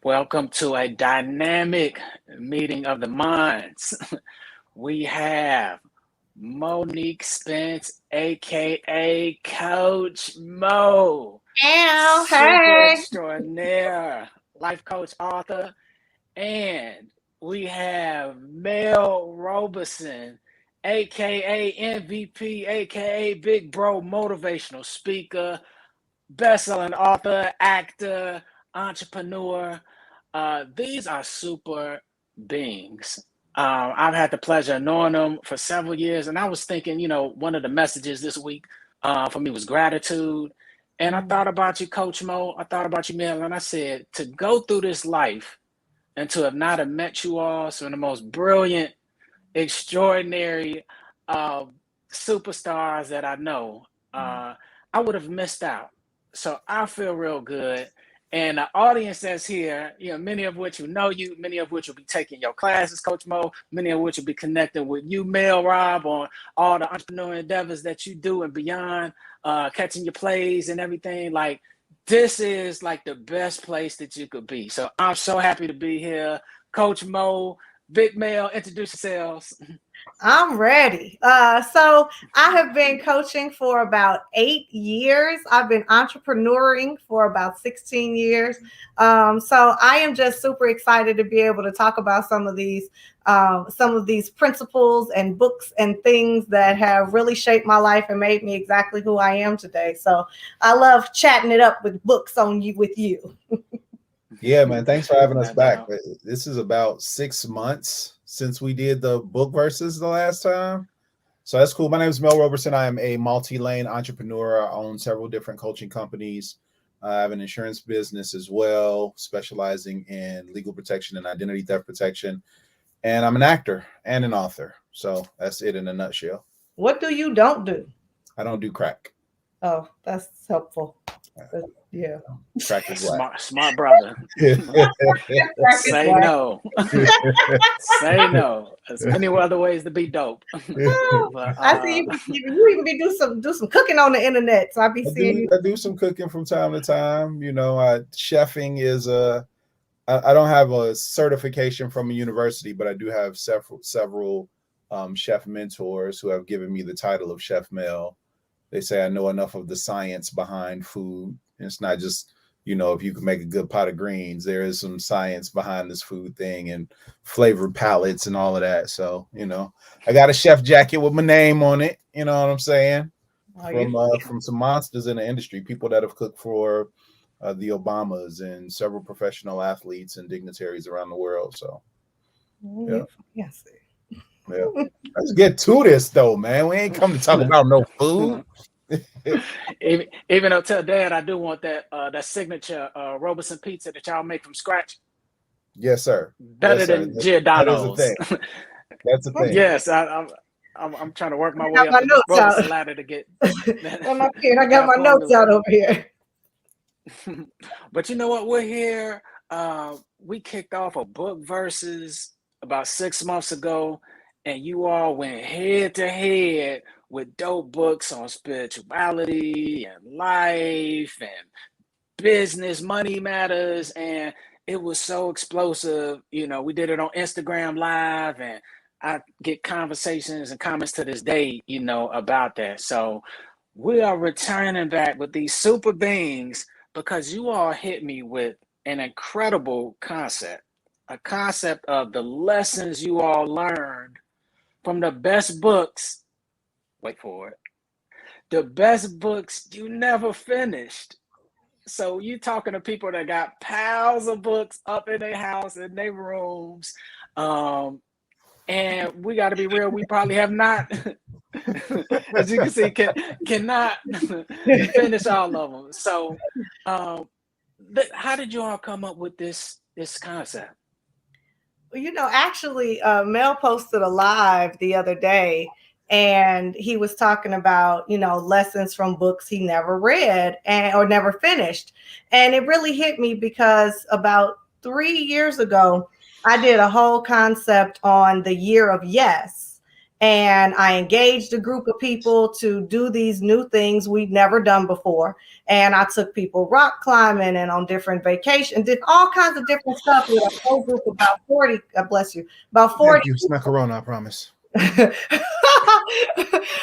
Welcome to a dynamic meeting of the minds. We have Monique Spence, aka Coach Mo, Ow, super hey. extraordinaire life coach, author, and we have Mel Roberson, aka MVP, aka Big Bro motivational speaker, best-selling author, actor, entrepreneur. These are super beings. I've had the pleasure of knowing them for several years, and I was thinking, one of the messages this week for me was gratitude. And I thought about you, Coach Mo. I thought about you, Mel, and I said to go through this life and to have not have met you all, some of the most brilliant, extraordinary uh, superstars that I know, I would have missed out. So I feel real good. And the audience that's here, many of which will know you, many of which will be taking your classes, Coach Mo, many of which will be connecting with you, Mel Rob, on all the entrepreneur endeavors that you do and beyond, catching your plays and everything. Like, this is like the best place that you could be. So I'm so happy to be here. Coach Mo, Big Mel, introduce yourselves. I'm ready. So I have been coaching for about 8 years. I've been entrepreneuring for about 16 years. So I am just super excited to be able to talk about some of these principles and books and things that have really shaped my life and made me exactly who I am today. So I love chatting it up with books on you with you. Yeah, man. Thanks for having us No back. doubt. This is about 6 months since we did the book versus the last time. So that's cool. My name is Mel Roberson. I am a multi-lane entrepreneur. I own several different coaching companies. I have an insurance business as well, specializing in legal protection and identity theft protection. And I'm an actor and an author. So that's it in a nutshell. What do you don't do? I don't do crack. Oh, that's helpful. Yeah. Crack is whack. Smart brother. Say Right. no. Say no. There's many other ways to be dope. But I see you even be do some cooking on the internet. So I be seeing you. I do some cooking from time to time. Chefing is I don't have a certification from a university, but I do have several chef mentors who have given me the title of Chef Mel. They say I know enough of the science behind food. It's not just, if you can make a good pot of greens, there is some science behind this food thing and flavored palettes and all of that. So, I got a chef jacket with my name on it. You know what I'm saying? From some monsters in the industry, people that have cooked for the Obamas and several professional athletes and dignitaries around the world. So, yeah. Yes. Yeah. Let's get to this though, man. We ain't come to talk about no food. even though tell Dad I do want that signature Roberson pizza that y'all make from scratch. Yes, sir. Better Yes, sir. than Giordano's. That is a thing. That's a thing. Yes, I'm trying to work my way got up my the notes Roberson out. ladder to get. On my pen, I got my notes out over here. But you know what? We're here. We kicked off a book versus about 6 months ago, and you all went head to head with dope books on spirituality and life and business, money matters, and it was so explosive. We did it on Instagram Live, and I get conversations and comments to this day, about that. So we are returning back with these super beings because you all hit me with an incredible concept, a concept of the lessons you all learned from the best books. Wait for it. The best books you never finished. So you talking to people that got piles of books up in their house, in their rooms. And we got to be real, we probably have not, as you can see, cannot finish all of them. So how did you all come up with this concept? Well, actually, Mel posted a live the other day, and he was talking about, lessons from books he never read or never finished. And it really hit me because about 3 years ago, I did a whole concept on the year of yes. And I engaged a group of people to do these new things we'd never done before. And I took people rock climbing and on different vacations, did all kinds of different stuff with a whole group of about 40, God bless you, about 40. Thank you. It's not Corona, I promise.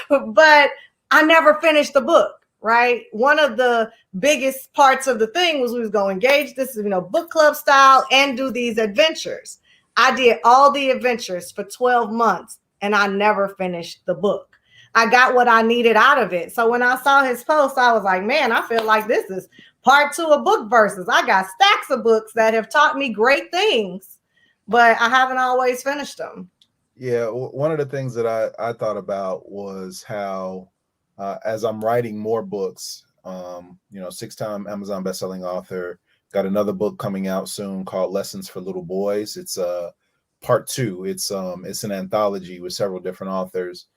But I never finished the book, right? One of the biggest parts of the thing was we was going to engage this, book club style and do these adventures. I did all the adventures for 12 months and I never finished the book. I got what I needed out of it. So when I saw his post, I was like, man, I feel like this is part 2 of Book Verzuz. I got stacks of books that have taught me great things, but I haven't always finished them. Yeah, one of the things that I thought about was how as I'm writing more books, 6-time Amazon bestselling author, got another book coming out soon called Lessons for Little Boys. It's part 2. It's an anthology with several different authors.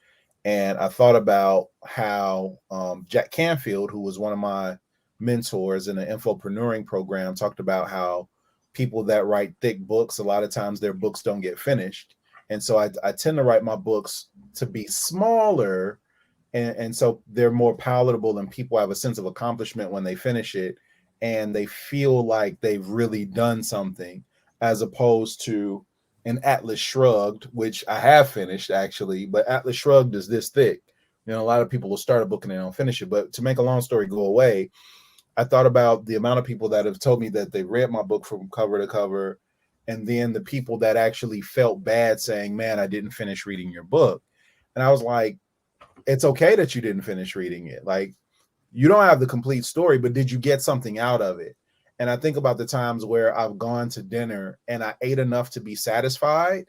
And I thought about how Jack Canfield, who was one of my mentors in the infopreneuring program, talked about how people that write thick books, a lot of times their books don't get finished. And so I tend to write my books to be smaller. And so they're more palatable and people have a sense of accomplishment when they finish it. And they feel like they've really done something, as opposed to an Atlas Shrugged, which I have finished actually, but Atlas Shrugged is this thick. A lot of people will start a book and they don't finish it. But to make a long story go away, I thought about the amount of people that have told me that they read my book from cover to cover, and then the people that actually felt bad saying, man, I didn't finish reading your book. And I was like, it's okay that you didn't finish reading it. Like, you don't have the complete story, but did you get something out of it? And I think about the times where I've gone to dinner and I ate enough to be satisfied,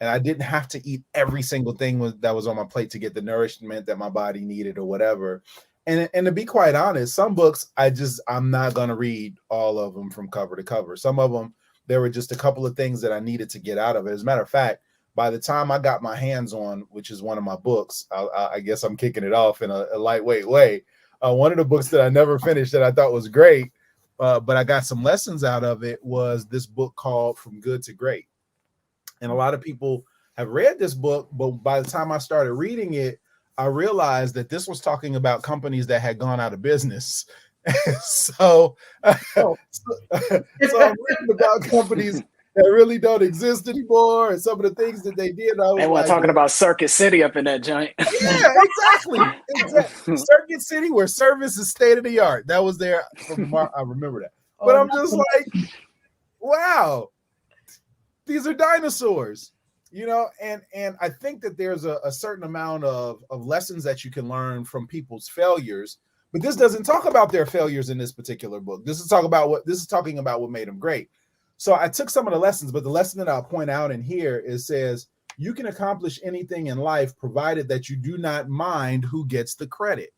and I didn't have to eat every single thing that was on my plate to get the nourishment that my body needed or whatever. And to be quite honest, some books I'm not going to read all of them from cover to cover. Some of them, there were just a couple of things that I needed to get out of it. As a matter of fact, by the time I got my hands on, which is one of my books, I guess I'm kicking it off in a lightweight way. One of the books that I never finished that I thought was great, but I got some lessons out of it, was this book called From Good to Great. And a lot of people have read this book, but by the time I started reading it, I realized that this was talking about companies that had gone out of business. So I'm reading about companies that really don't exist anymore, and some of the things that they did. They were talking about Circuit City up in that joint. Yeah, exactly. Circuit City, where service is state of the art. That was there. I remember that. But I'm just like, wow, these are dinosaurs, and I think that there's a certain amount of lessons that you can learn from people's failures. But this doesn't talk about their failures in this particular book. This is talking about what made them great. So I took some of the lessons, but the lesson that I'll point out in here says you can accomplish anything in life provided that you do not mind who gets the credit.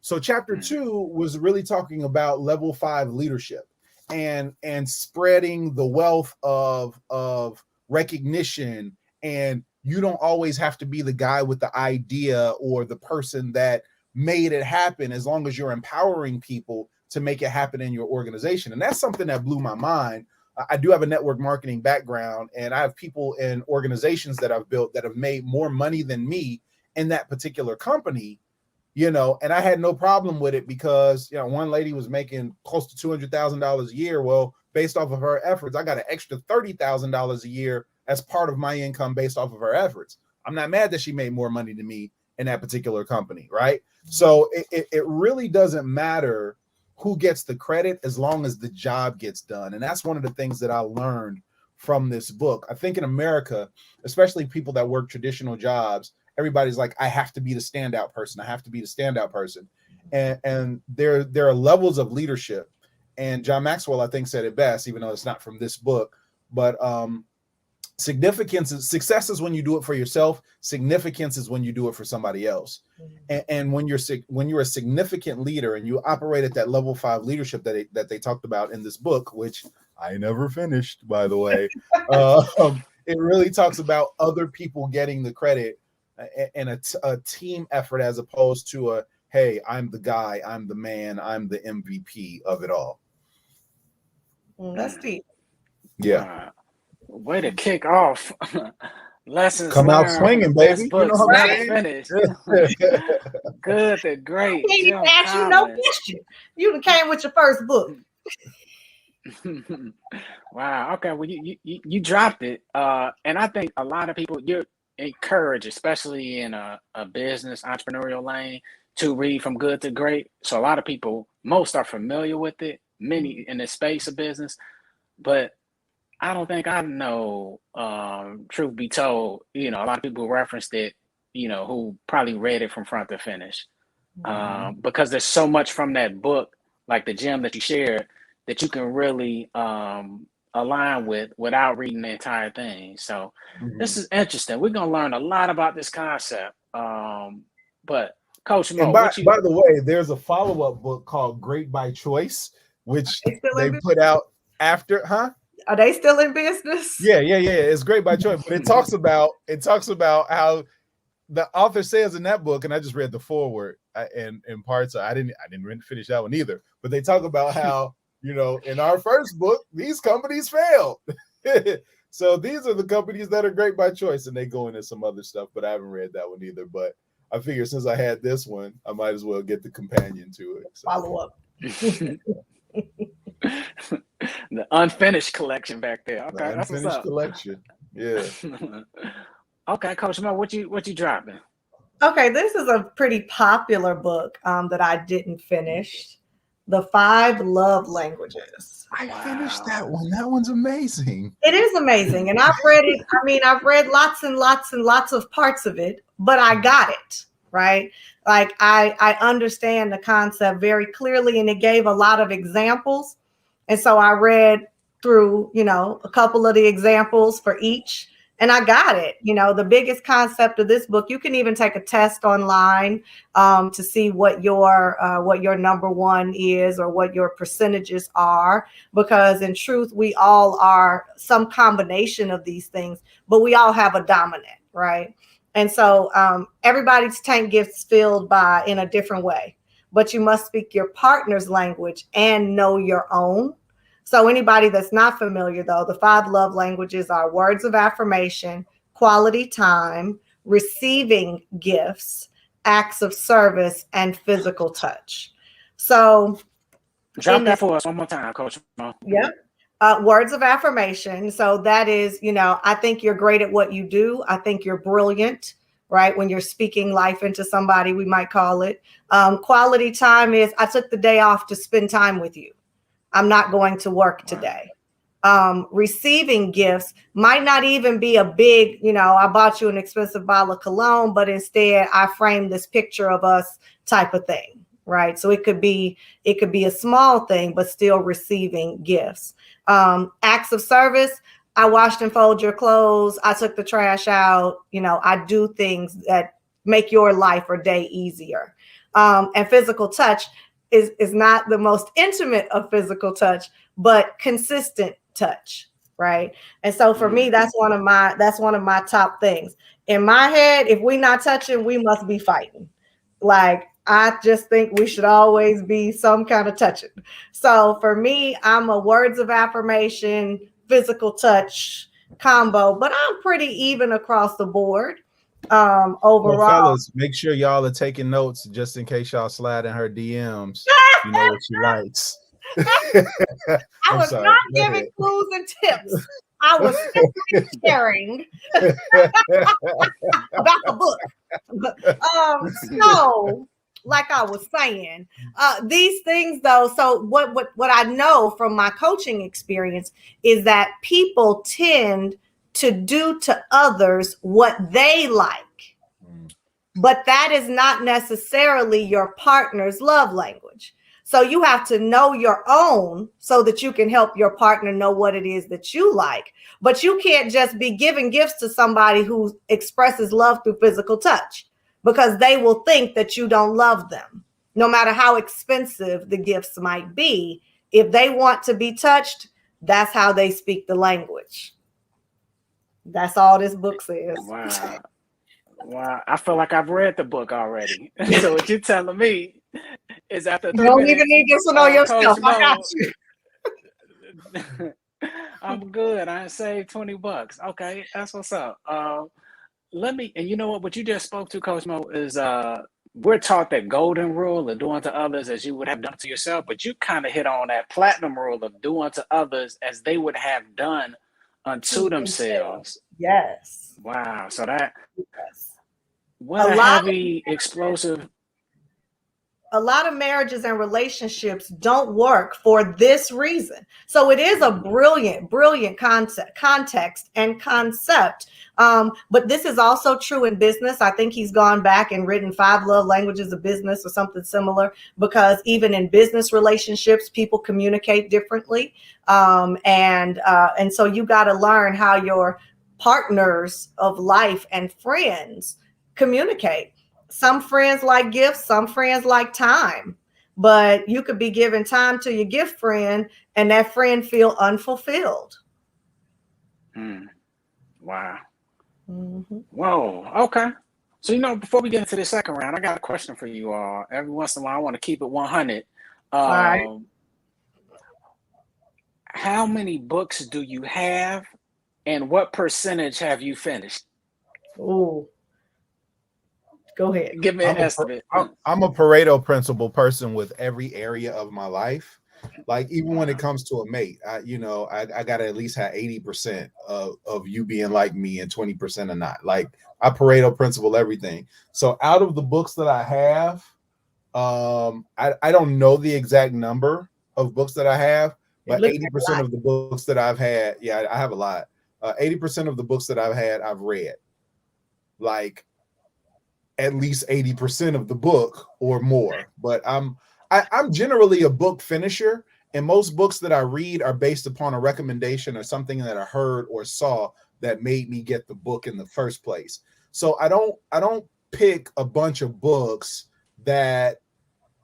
So chapter 2 was really talking about level 5 leadership and spreading the wealth of recognition. And you don't always have to be the guy with the idea or the person that made it happen, as long as you're empowering people to make it happen in your organization. And that's something that blew my mind. I do have a network marketing background, and I have people in organizations that I've built that have made more money than me in that particular company, and I had no problem with it because, one lady was making close to $200,000 a year. Well, based off of her efforts, I got an extra $30,000 a year as part of my income based off of her efforts. I'm not mad that she made more money than me in that particular company, right? So it really doesn't matter who gets the credit as long as the job gets done. And that's one of the things that I learned from this book. I think in America, especially people that work traditional jobs, everybody's like, I have to be the standout person. I have to be the standout person. And there are levels of leadership. And John Maxwell, I think, said it best, even though it's not from this book, but success is when you do it for yourself. Significance is when you do it for somebody else. And when you're a significant leader and you operate at that level 5 leadership that they talked about in this book, which I never finished, by the way, it really talks about other people getting the credit and a team effort, as opposed to hey, I'm the guy, I'm the man, I'm the MVP of it all. That's deep. Yeah. Way to kick off Lessons Come out learned from swinging, the best baby. You know books how never that finished. is. Good to great. I can't even Jim ask you no Collins. question. You done came with your first book. Wow. Okay. Well, you dropped it. And I think a lot of people, you're encouraged, especially in a business entrepreneurial lane, to read from good to great. So a lot of people, most are familiar with it, many in the space of business, but I don't think I know, truth be told, a lot of people referenced it, who probably read it from front to finish. Because there's so much from that book, like the gem that you shared, that you can really align with without reading the entire thing. So this is interesting. We're gonna learn a lot about this concept. But Coach Mo, And by the way, there's a follow-up book called Great by Choice, which they put out after, Are they still in business? Yeah. It's Great by Choice, but it talks about how the author says in that book, and I just read the foreword and parts. I didn't finish that one either. But they talk about how in our first book, these companies failed. So these are the companies that are great by choice, and they go into some other stuff. But I haven't read that one either. But I figure since I had this one, I might as well get the companion to it. So. Follow up. The unfinished collection back there. Okay, the that's what's unfinished up. collection. Yeah. Okay, Coach Mo, what you dropping? Okay, this is a pretty popular book that I didn't finish. The 5 Love Languages. I finished that one. That one's amazing. It is amazing. And I've read it. I mean, I've read lots and lots and lots of parts of it, but I got it, right? Like I understand the concept very clearly, and it gave a lot of examples. And so I read through, a couple of the examples for each, and I got it. The biggest concept of this book, you can even take a test online to see what your number one is or what your percentages are, because in truth, we all are some combination of these things, but we all have a dominant, right? And so everybody's tank gets filled in a different way, but you must speak your partner's language and know your own. So anybody that's not familiar, though, the 5 love languages are words of affirmation, quality time, receiving gifts, acts of service, and physical touch. So drop that for us one more time, Coach Mo. Yep. Words of affirmation. So that is, I think you're great at what you do. I think you're brilliant, right? When you're speaking life into somebody, we might call it. Quality time is, I took the day off to spend time with you. I'm not going to work today. Receiving gifts might not even be a big, I bought you an expensive bottle of cologne, but instead I framed this picture of us type of thing, right? So it could be a small thing, but still receiving gifts. Acts of service. I washed and fold your clothes. I took the trash out. I do things that make your life or day easier. And physical touch is not the most intimate of physical touch, but consistent touch, right? And so for me, that's one of my top things. In my head, if we're not touching, we must be fighting. Like, I just think we should always be some kind of touching. So for me, I'm a words of affirmation, physical touch combo, but I'm pretty even across the board. Overall, well, fellas, make sure y'all are taking notes just in case y'all slide in her DMs. You know what she likes. I was not giving clues and tips. I was simply sharing about the book. So, like I was saying, these things though. So what I know from my coaching experience is that people tend to do to others what they like, but that is not necessarily your partner's love language. So you have to know your own so that you can help your partner know what it is that you like. But you can't just be giving gifts to somebody who expresses love through physical touch, because they will think that you don't love them, no matter how expensive the gifts might be. If they want to be touched, that's how they speak the language. That's all this book says. Wow. I feel like I've read the book already. So what you're telling me is after 3 you don't minutes, even need this one on yourself. I got you. I'm good. I saved $20. Okay, that's what's up. And you know what you just spoke to, Coach Mo, is we're taught that golden rule of doing to others as you would have done to yourself, but you kind of hit on that platinum rule of doing to others as they would have done unto themselves. Yes. Wow. So that Yes. what a heavy, explosive. A lot of marriages and relationships don't work for this reason. So it is a brilliant context and concept. But this is also true in business. I think he's gone back and written 5 love languages of business or something similar, because even in business relationships, people communicate differently. And so you got to learn how your partners of life and friends communicate. Some friends like gifts, some friends like time, but you could be giving time to your gift friend and that friend feel unfulfilled. Wow. Mm-hmm. Whoa. Okay. So, before we get into the second round, I got a question for you all. Every once in a while, I want to keep it 100. All right. How many books do you have, and what percentage have you finished? Ooh. Go ahead. Give me an estimate. I'm a Pareto principle person with every area of my life. Like even when it comes to a mate, I got to at least have 80% of you being like me and 20% or not. Like I Pareto principle everything. So out of the books that I have, I don't know the exact number of books that I have, but 80% of the books that I've had, I have a lot. 80% of the books that I've had, I've read. Like at least 80% of the book or more. But I'm generally a book finisher, and most books that I read are based upon a recommendation or something that I heard or saw that made me get the book in the first place. So I don't pick a bunch of books that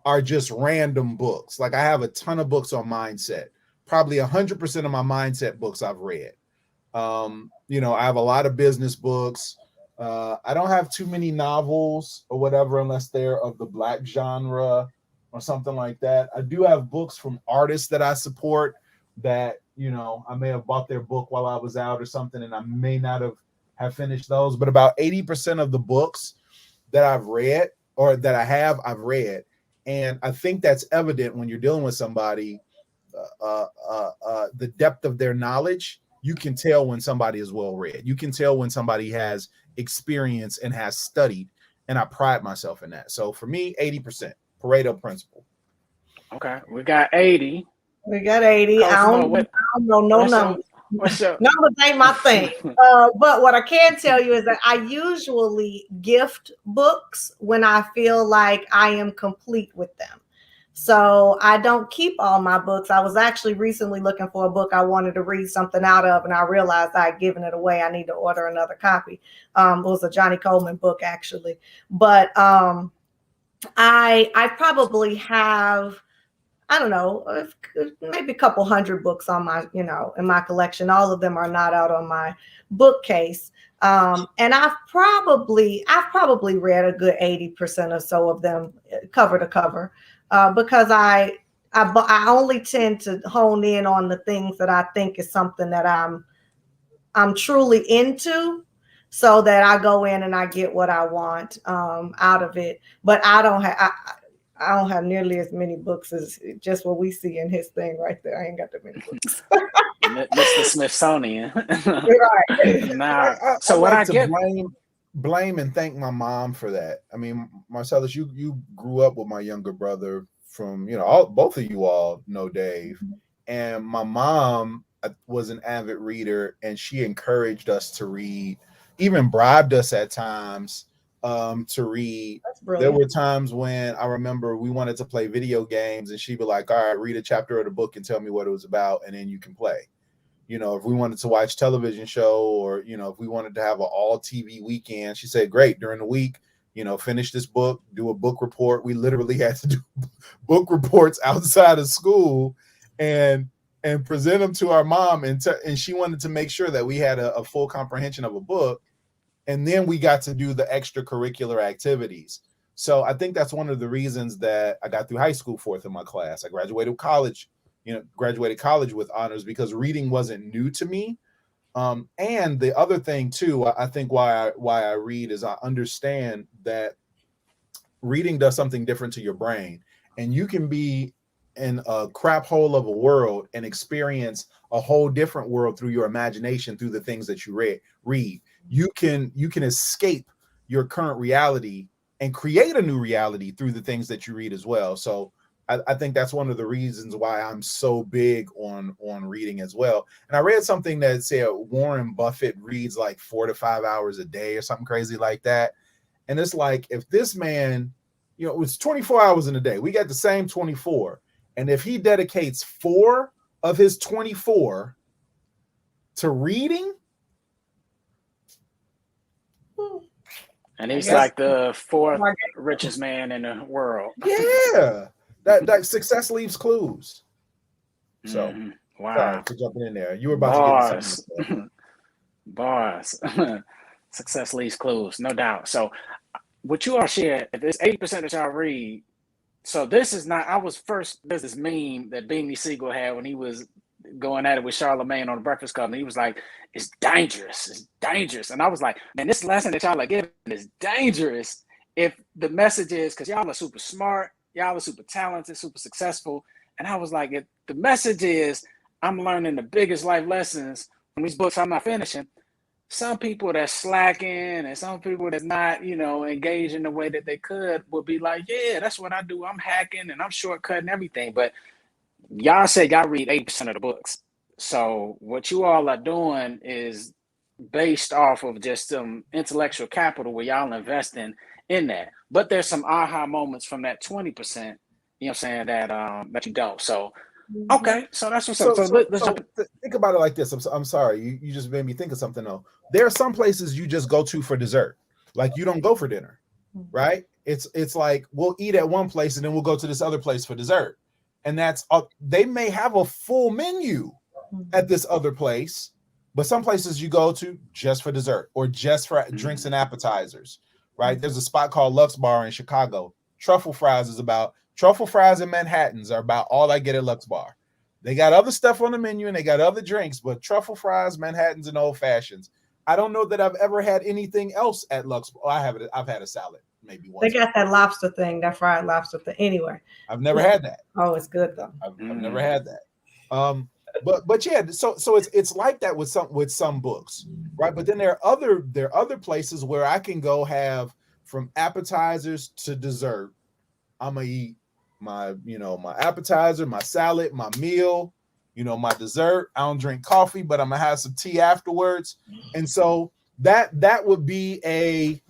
are just random books. Like I have a ton of books on mindset. Probably 100% of my mindset books I've read. I have a lot of business books. I don't have too many novels or whatever, unless they're of the Black genre or something like that. I do have books from artists that I support that, I may have bought their book while I was out or something, and I may not have finished those. But about 80% of the books that I've read or that I've read. And I think that's evident when you're dealing with somebody, the depth of their knowledge. You can tell when somebody is well read. You can tell when somebody has experience and has studied, and I pride myself in that. So for me, 80%, Pareto principle. Okay, we got 80. We got 80. I don't know no numbers. Numbers ain't my thing. But what I can tell you is that I usually gift books when I feel like I am complete with them. So I don't keep all my books. I was actually recently looking for a book I wanted to read something out of, and I realized I had given it away. I need to order another copy. It was a Johnny Coleman book, actually. But I probably have, I don't know, maybe a couple hundred books on my, in my collection. All of them are not out on my bookcase. And I've probably read a good 80% or so of them cover to cover. Because I only tend to hone in on the things that I think is something that I'm truly into, so that I go in and I get what I want out of it. But I don't have nearly as many books as just what we see in his thing right there. I ain't got that many books. Mr. Smithsonian. Right. Now, blame and thank my mom for that. I mean, Marcellus, you grew up with my younger brother from, both of you all know Dave. And my mom was an avid reader, and she encouraged us to read, even bribed us at times to read. There were times when I remember we wanted to play video games, and she'd be like, all right, read a chapter of the book and tell me what it was about, and then you can play. If we wanted to watch television show, or, if we wanted to have an all TV weekend, she said, great, during the week, finish this book, do a book report. We literally had to do book reports outside of school and present them to our mom. And she wanted to make sure that we had a full comprehension of a book. And then we got to do the extracurricular activities. So I think that's one of the reasons that I got through high school fourth in my class. I graduated college graduated college with honors because reading wasn't new to me. And the other thing too, I think why I read is I understand that reading does something different to your brain, and you can be in a crap hole of a world and experience a whole different world through your imagination, through the things that you read. You can escape your current reality and create a new reality through the things that you read as well. So I think that's one of the reasons why I'm so big on reading as well. And I read something that said Warren Buffett reads like 4 to 5 hours a day or something crazy like that. And it's like, if this man, it's 24 hours in a day, we got the same 24. And if he dedicates 4 of his 24 to reading, and he's like the 4th richest man in the world. Yeah, that success leaves clues. So, wow, sorry for jumping in there. You were about to get something. Bars. Success leaves clues, no doubt. So, what you all share, if it's 80% that y'all read. So this is not. There's this meme that Beanie Siegel had when he was going at it with Charlemagne on the Breakfast Club, and he was like, "It's dangerous. It's dangerous." And I was like, "Man, this lesson that y'all are giving is dangerous." If the message is, because y'all are super smart, y'all are super talented, super successful, and I was like, if the message is, I'm learning the biggest life lessons from these books I'm not finishing. Some people that's slacking and some people that's not, engaged in the way that they could will be like, yeah, that's what I do. I'm hacking and I'm shortcutting everything. But y'all said y'all read 80% of the books. So what you all are doing is based off of just some intellectual capital where y'all investing in that. But there's some aha moments from that 20%, you know what I'm saying, that you don't. So okay, so that's what's up. So let's think about it like this. I'm sorry, you just made me think of something though. There are some places you just go to for dessert, like you don't go for dinner, right? It's like we'll eat at one place and then we'll go to this other place for dessert, and that's they may have a full menu at this other place, but some places you go to just for dessert or just for drinks and appetizers, right? There's a spot called Lux Bar in Chicago. Truffle fries and Manhattans are about all I get at Lux Bar. They got other stuff on the menu and they got other drinks, but truffle fries, Manhattans, and old fashions. I don't know that I've ever had anything else at Lux Bar. I've had a salad maybe once. They got that lobster thing, that fried lobster thing. Anyway, I've never had that. Oh, it's good though. I've never had that. But yeah, so it's like that with some books, right? But then there are other places where I can go have from appetizers to dessert. I'm gonna eat my appetizer, my salad, my meal, my dessert. I don't drink coffee, but I'm gonna have some tea afterwards. And so that would be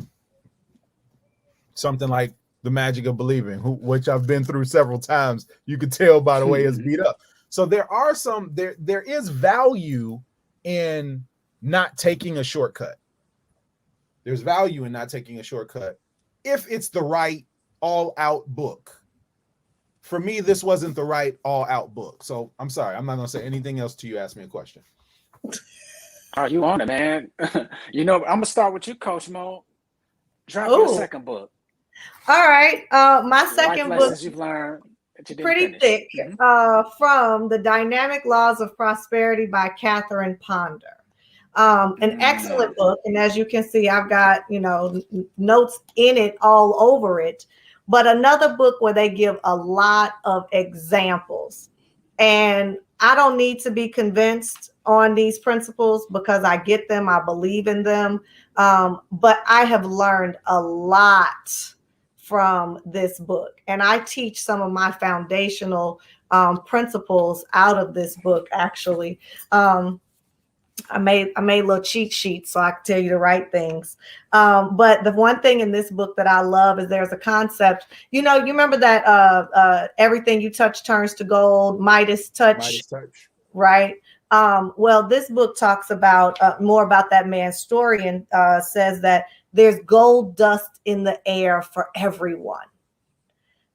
something like The Magic of Believing, which I've been through several times. You could tell by the way it's beat up. So there is value in not taking a shortcut. There's value in not taking a shortcut if it's the right all-out book. For me, this wasn't the right all-out book. So I'm sorry. I'm not going to say anything else till you ask me a question. Oh, you on it, man. I'm going to start with you, Coach Mo. Drop your second book. All right. My second book you've learned pretty thick, from The Dynamic Laws of Prosperity by Catherine Ponder. An excellent book. And as you can see, I've got, notes in it all over it. But another book where they give a lot of examples. And I don't need to be convinced on these principles because I get them. I believe in them. But I have learned a lot from this book. And I teach some of my foundational principles out of this book, actually. I made little cheat sheets so I can tell you the right things. But the one thing in this book that I love is there's a concept. You remember that everything you touch turns to gold, Midas touch. Right? Well, this book talks about more about that man's story and says that there's gold dust in the air for everyone.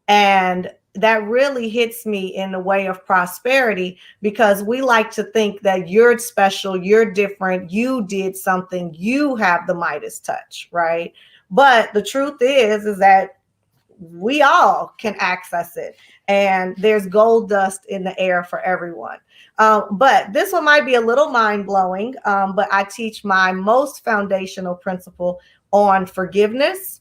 And that really hits me in the way of prosperity, because we like to think that you're special, you're different, you did something, you have the Midas touch, right? But the truth is that we all can access it. And there's gold dust in the air for everyone. But this one might be a little mind-blowing, but I teach my most foundational principle on forgiveness.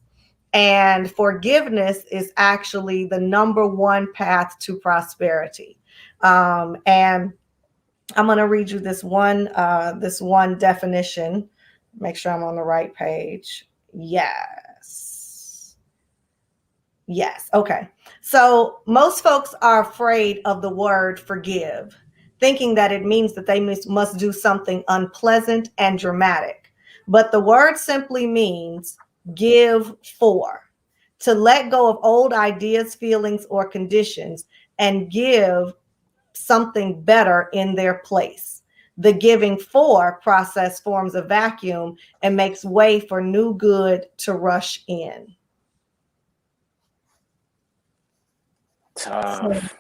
And forgiveness is actually the number one path to prosperity. And I'm going to read you this one definition. Make sure I'm on the right page. Yes. Okay. So most folks are afraid of the word forgive, thinking that it means that they must do something unpleasant and dramatic. But the word simply means give for, to let go of old ideas, feelings, or conditions and give something better in their place. The giving for process forms a vacuum and makes way for new good to rush in. Tough.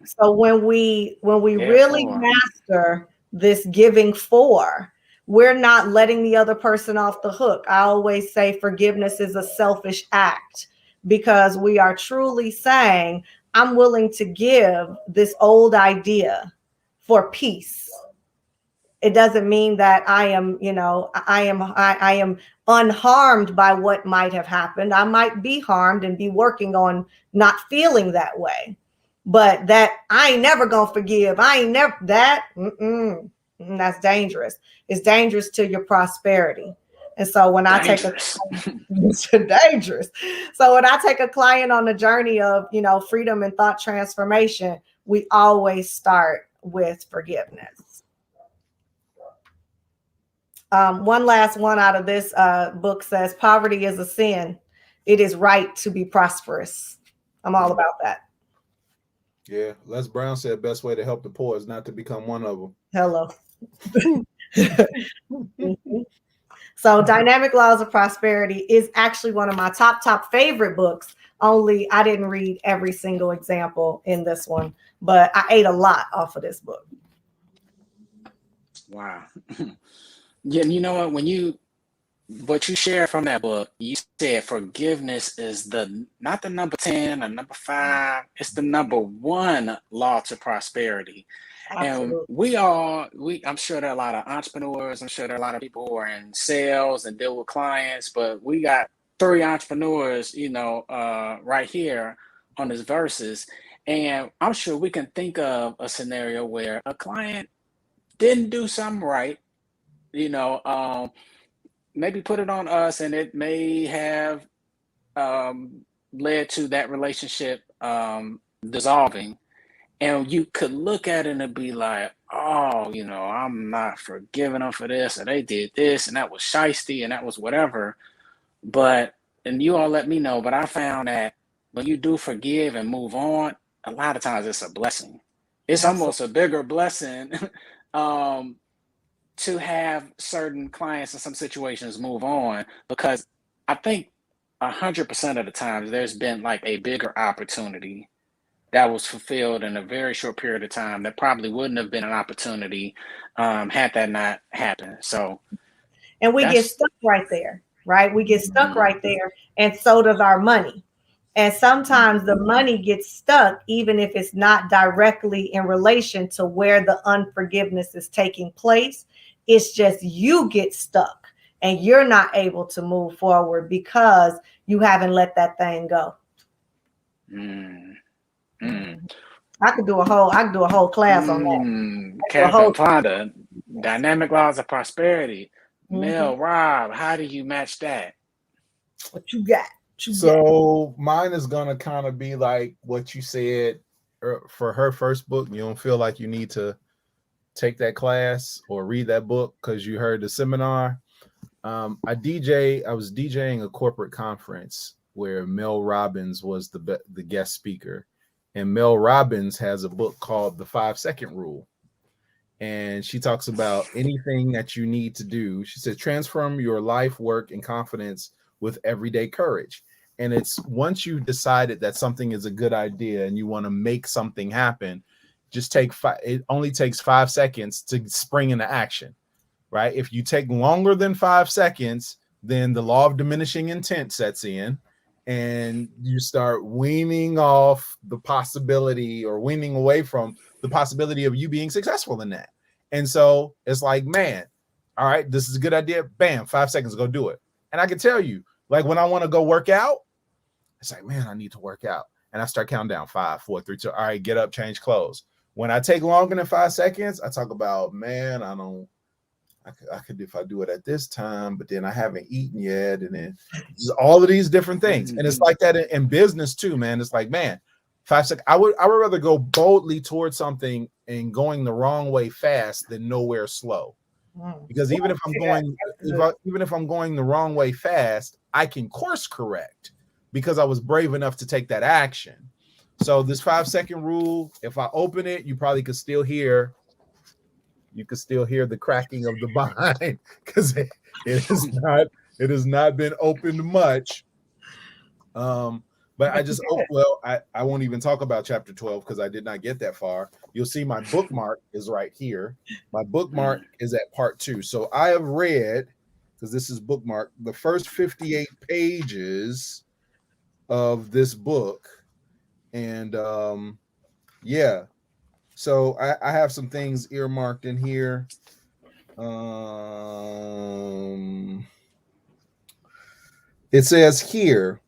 So when we really master this giving for, we're not letting the other person off the hook. I always say forgiveness is a selfish act, because we are truly saying, I'm willing to give this old idea for peace. It doesn't mean that I am unharmed by what might have happened. I might be harmed and be working on not feeling that way, but that I ain't never gonna forgive. That's dangerous. It's dangerous to your prosperity. And so when I take it's dangerous. So when I take a client on the journey of, freedom and thought transformation, we always start with forgiveness. One last one out of this book says, poverty is a sin. It is right to be prosperous. I'm all about that. Yeah. Les Brown said best way to help the poor is not to become one of them. Hello. So Dynamic Laws of Prosperity is actually one of my top favorite books. Only I didn't read every single example in this one, but I ate a lot off of this book. Wow. Yeah, you know what? What you shared from that book, you said forgiveness is not the number 10 or number 5, it's the number 1 law to prosperity. Absolutely. And I'm sure there are a lot of entrepreneurs, I'm sure there are a lot of people who are in sales and deal with clients, but we got 3 entrepreneurs, right here on this Verzuz. And I'm sure we can think of a scenario where a client didn't do something right, maybe put it on us, and it may have led to that relationship dissolving. And you could look at it and be like, oh, I'm not forgiving them for this, or they did this, and that was shiesty, and that was whatever. And you all let me know, but I found that when you do forgive and move on, a lot of times it's a blessing. It's almost a bigger blessing to have certain clients in some situations move on, because I think 100% of the times there's been like a bigger opportunity that was fulfilled in a very short period of time that probably wouldn't have been an opportunity had that not happened. So, and we get stuck right there, right? We get stuck right there, and so does our money. And sometimes the money gets stuck, even if it's not directly in relation to where the unforgiveness is taking place. It's just you get stuck and you're not able to move forward because you haven't let that thing go. I could do a whole class on that. Captain Fonda, Dynamic Laws of Prosperity. Mel, Rob, how do you match that? What you got? So mine is gonna kind of be like what you said for her first book. You don't feel like you need to take that class or read that book because you heard the seminar. I was DJing a corporate conference where Mel Robbins was the guest speaker, and Mel Robbins has a book called The 5-Second Rule, and she talks about anything that you need to do. She said, transform your life, work, and confidence with everyday courage. And it's once you decided that something is a good idea and you want to make something happen, just it only takes 5 seconds to spring into action, right? If you take longer than 5 seconds, then the law of diminishing intent sets in and you start weaning off the possibility or weaning away from the possibility of you being successful in that. And so it's like, man, all right, this is a good idea. Bam, 5 seconds, go do it. And I can tell you, like when I want to go work out, it's like, man, I need to work out. And I start counting down 5, 4, 3, 2. All right, get up, change clothes. When I take longer than 5 seconds, I talk about, man, I could if I do it at this time, but then I haven't eaten yet. And then all of these different things. And it's like that in business too, man. It's like, man, 5 seconds. I would rather go boldly towards something and going the wrong way fast than nowhere slow. Because even if I'm going the wrong way fast, I can course correct because I was brave enough to take that action. So this 5 second rule, if I open it, you probably could still hear the cracking of the bind because it has not been opened much. But I just I won't even talk about chapter 12 because I did not get that far. You'll see my bookmark is right here. My bookmark is at part 2. So I have read, because this is bookmark, the first 58 pages of this book. And yeah. So I have some things earmarked in here. It says here,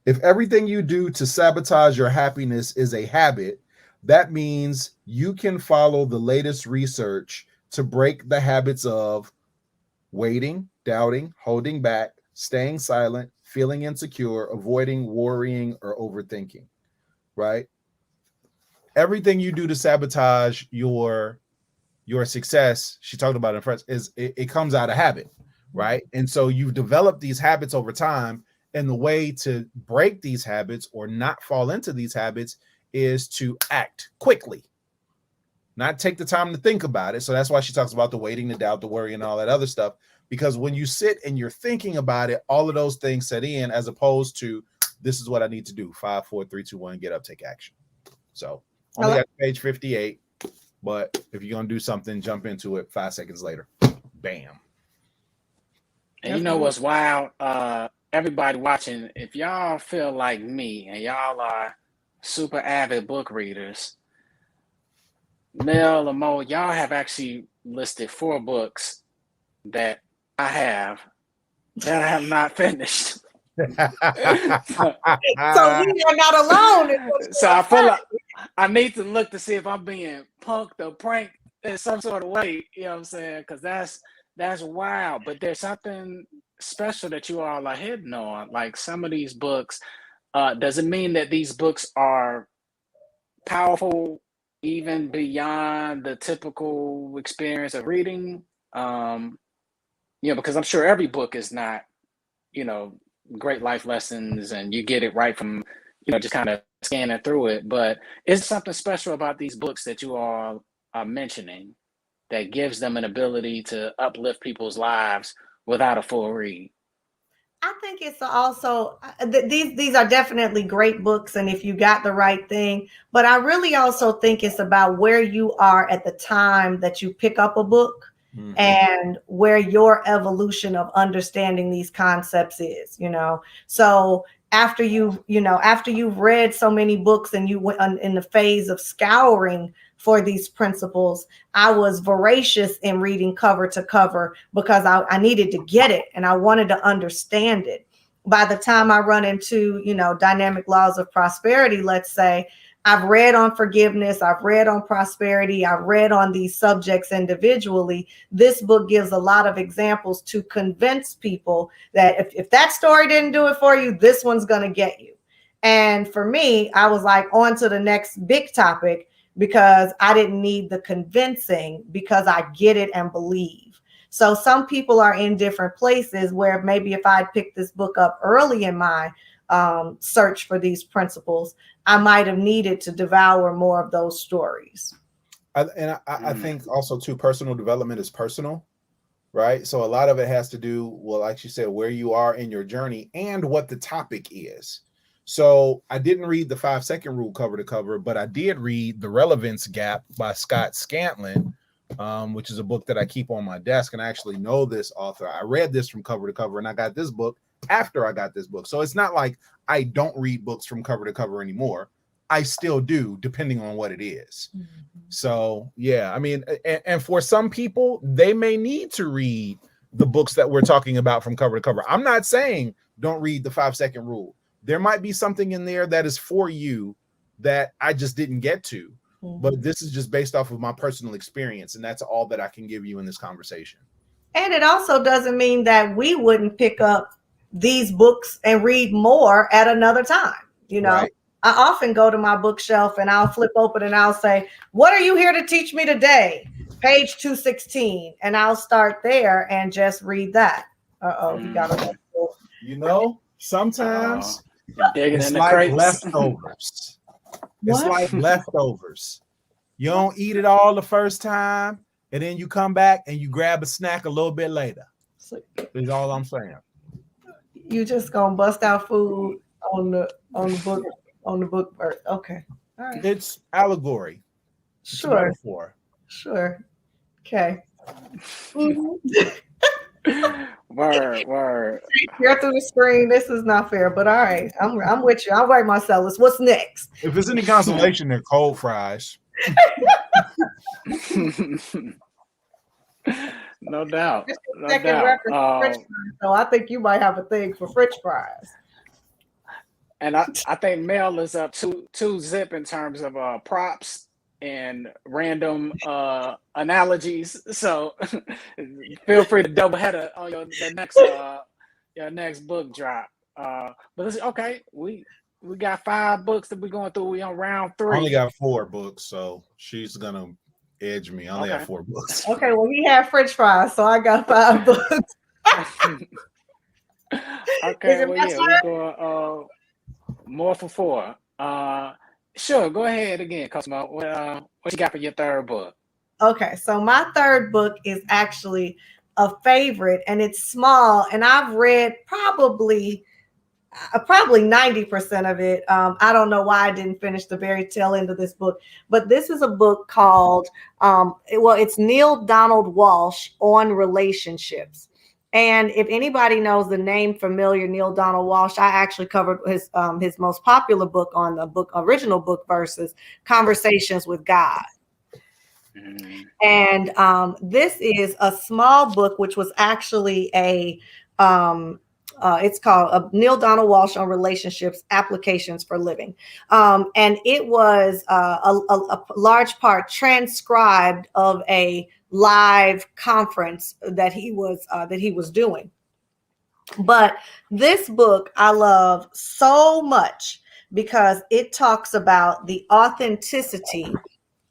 if everything you do to sabotage your happiness is a habit, that means you can follow the latest research to break the habits of waiting, doubting, holding back, staying silent, feeling insecure, avoiding, worrying, or overthinking, right? Everything you do to sabotage your success, she talked about it first, is it comes out of habit, right? And so you've developed these habits over time, and the way to break these habits or not fall into these habits is to act quickly, not take the time to think about it. So that's why she talks about the waiting, the doubt, the worry, and all that other stuff, because when you sit and you're thinking about it, all of those things set in, as opposed to this is what I need to do. 5, 4, 3, 2, 1, get up, take action. So only got page 58, but if you're going to do something, jump into it 5 seconds later. Bam. And you know what's wild? Everybody watching, if y'all feel like me and y'all are super avid book readers, Mel and Mo, y'all have actually listed 4 books that I have not finished. So we are not alone. So I feel like I need to look to see if I'm being punked or pranked in some sort of way. You know what I'm saying? Because that's wild. But there's something special that you all are hitting on. Like some of these books, does it mean that these books are powerful even beyond the typical experience of reading? Because I'm sure every book is not, great life lessons and you get it right from, just kind of scanning through it. But is something special about these books that you all are mentioning that gives them an ability to uplift people's lives without a full read? I think it's also these are definitely great books, and if you got the right thing, but I really also think it's about where you are at the time that you pick up a book. Mm-hmm. And where your evolution of understanding these concepts is, so after you've read so many books and you went in the phase of scouring for these principles, I was voracious in reading cover to cover because I needed to get it and I wanted to understand it. By the time I run into, dynamic laws of prosperity, let's say, I've read on forgiveness, I've read on prosperity, I've read on these subjects individually. This book gives a lot of examples to convince people that if that story didn't do it for you, this one's going to get you. And for me, I was like, on to the next big topic, because I didn't need the convincing, because I get it and believe. So some people are in different places where maybe if I'd picked this book up early in my search for these principles, I might have needed to devour more of those stories. I think also too, personal development is personal, right? So a lot of it has to do, well, like you said, where you are in your journey and what the topic is. So I didn't read the 5 second rule cover to cover, but I did read The Relevance Gap by Scanlan, which is a book that I keep on my desk. And I actually know this author. I read this from cover to cover, and I got this book after I got this book. So it's not like I don't read books from cover to cover anymore. I still do, depending on what it is. So yeah, I mean, and for some people, they may need to read the books that we're talking about from cover to cover. I'm not saying don't read the 5-second rule. There might be something in there that is for you that I just didn't get to, but this is just based off of my personal experience, and that's all that I can give you in this conversation. And it also doesn't mean that we wouldn't pick up these books and read more at another time. You know, right. I often go to my bookshelf and I'll flip open and I'll say, what are you here to teach me today? Page 216. And I'll start there and just read that. You got to. You know, sometimes it's like leftovers. It's like leftovers. You don't eat it all the first time, and then you come back and you grab a snack a little bit later. Is all I'm saying. You just gonna bust out food on the book verse. Okay. All right. It's allegory. Sure. Sure. Okay. Word. You're through the screen. This is not fair, but all right. I'm with you. I'll write Marcellus. What's next? If it's any consolation, they're cold fries. No doubt. So I think you might have a thing for French fries. And I think Mel is up to zip in terms of props and random analogies. So feel free to double header on your next book drop. But listen, okay, we got 5 books that we're going through. We on round 3. I only got 4 books, so she's gonna edge me. I only have 4 books. Okay, well, he had French fries, so I got 5 books. Okay, well, yeah, we go more for 4. Sure, go ahead again, Cosmo. What you got for your 3rd book? Okay, so my 3rd book is actually a favorite, and it's small, and I've read probably 90% of it. I don't know why I didn't finish the very tail end of this book, but this is a book called, it's Neale Donald Walsh on Relationships. And if anybody knows the name familiar, Neale Donald Walsh, I actually covered his most popular book on the original Book Verzuz, Conversations with God. And this is a small book, which was actually it's called Neale Donald Walsh on Relationships, Applications for Living. And it was a large part transcribed of a live conference that he was doing. But this book I love so much because it talks about the authenticity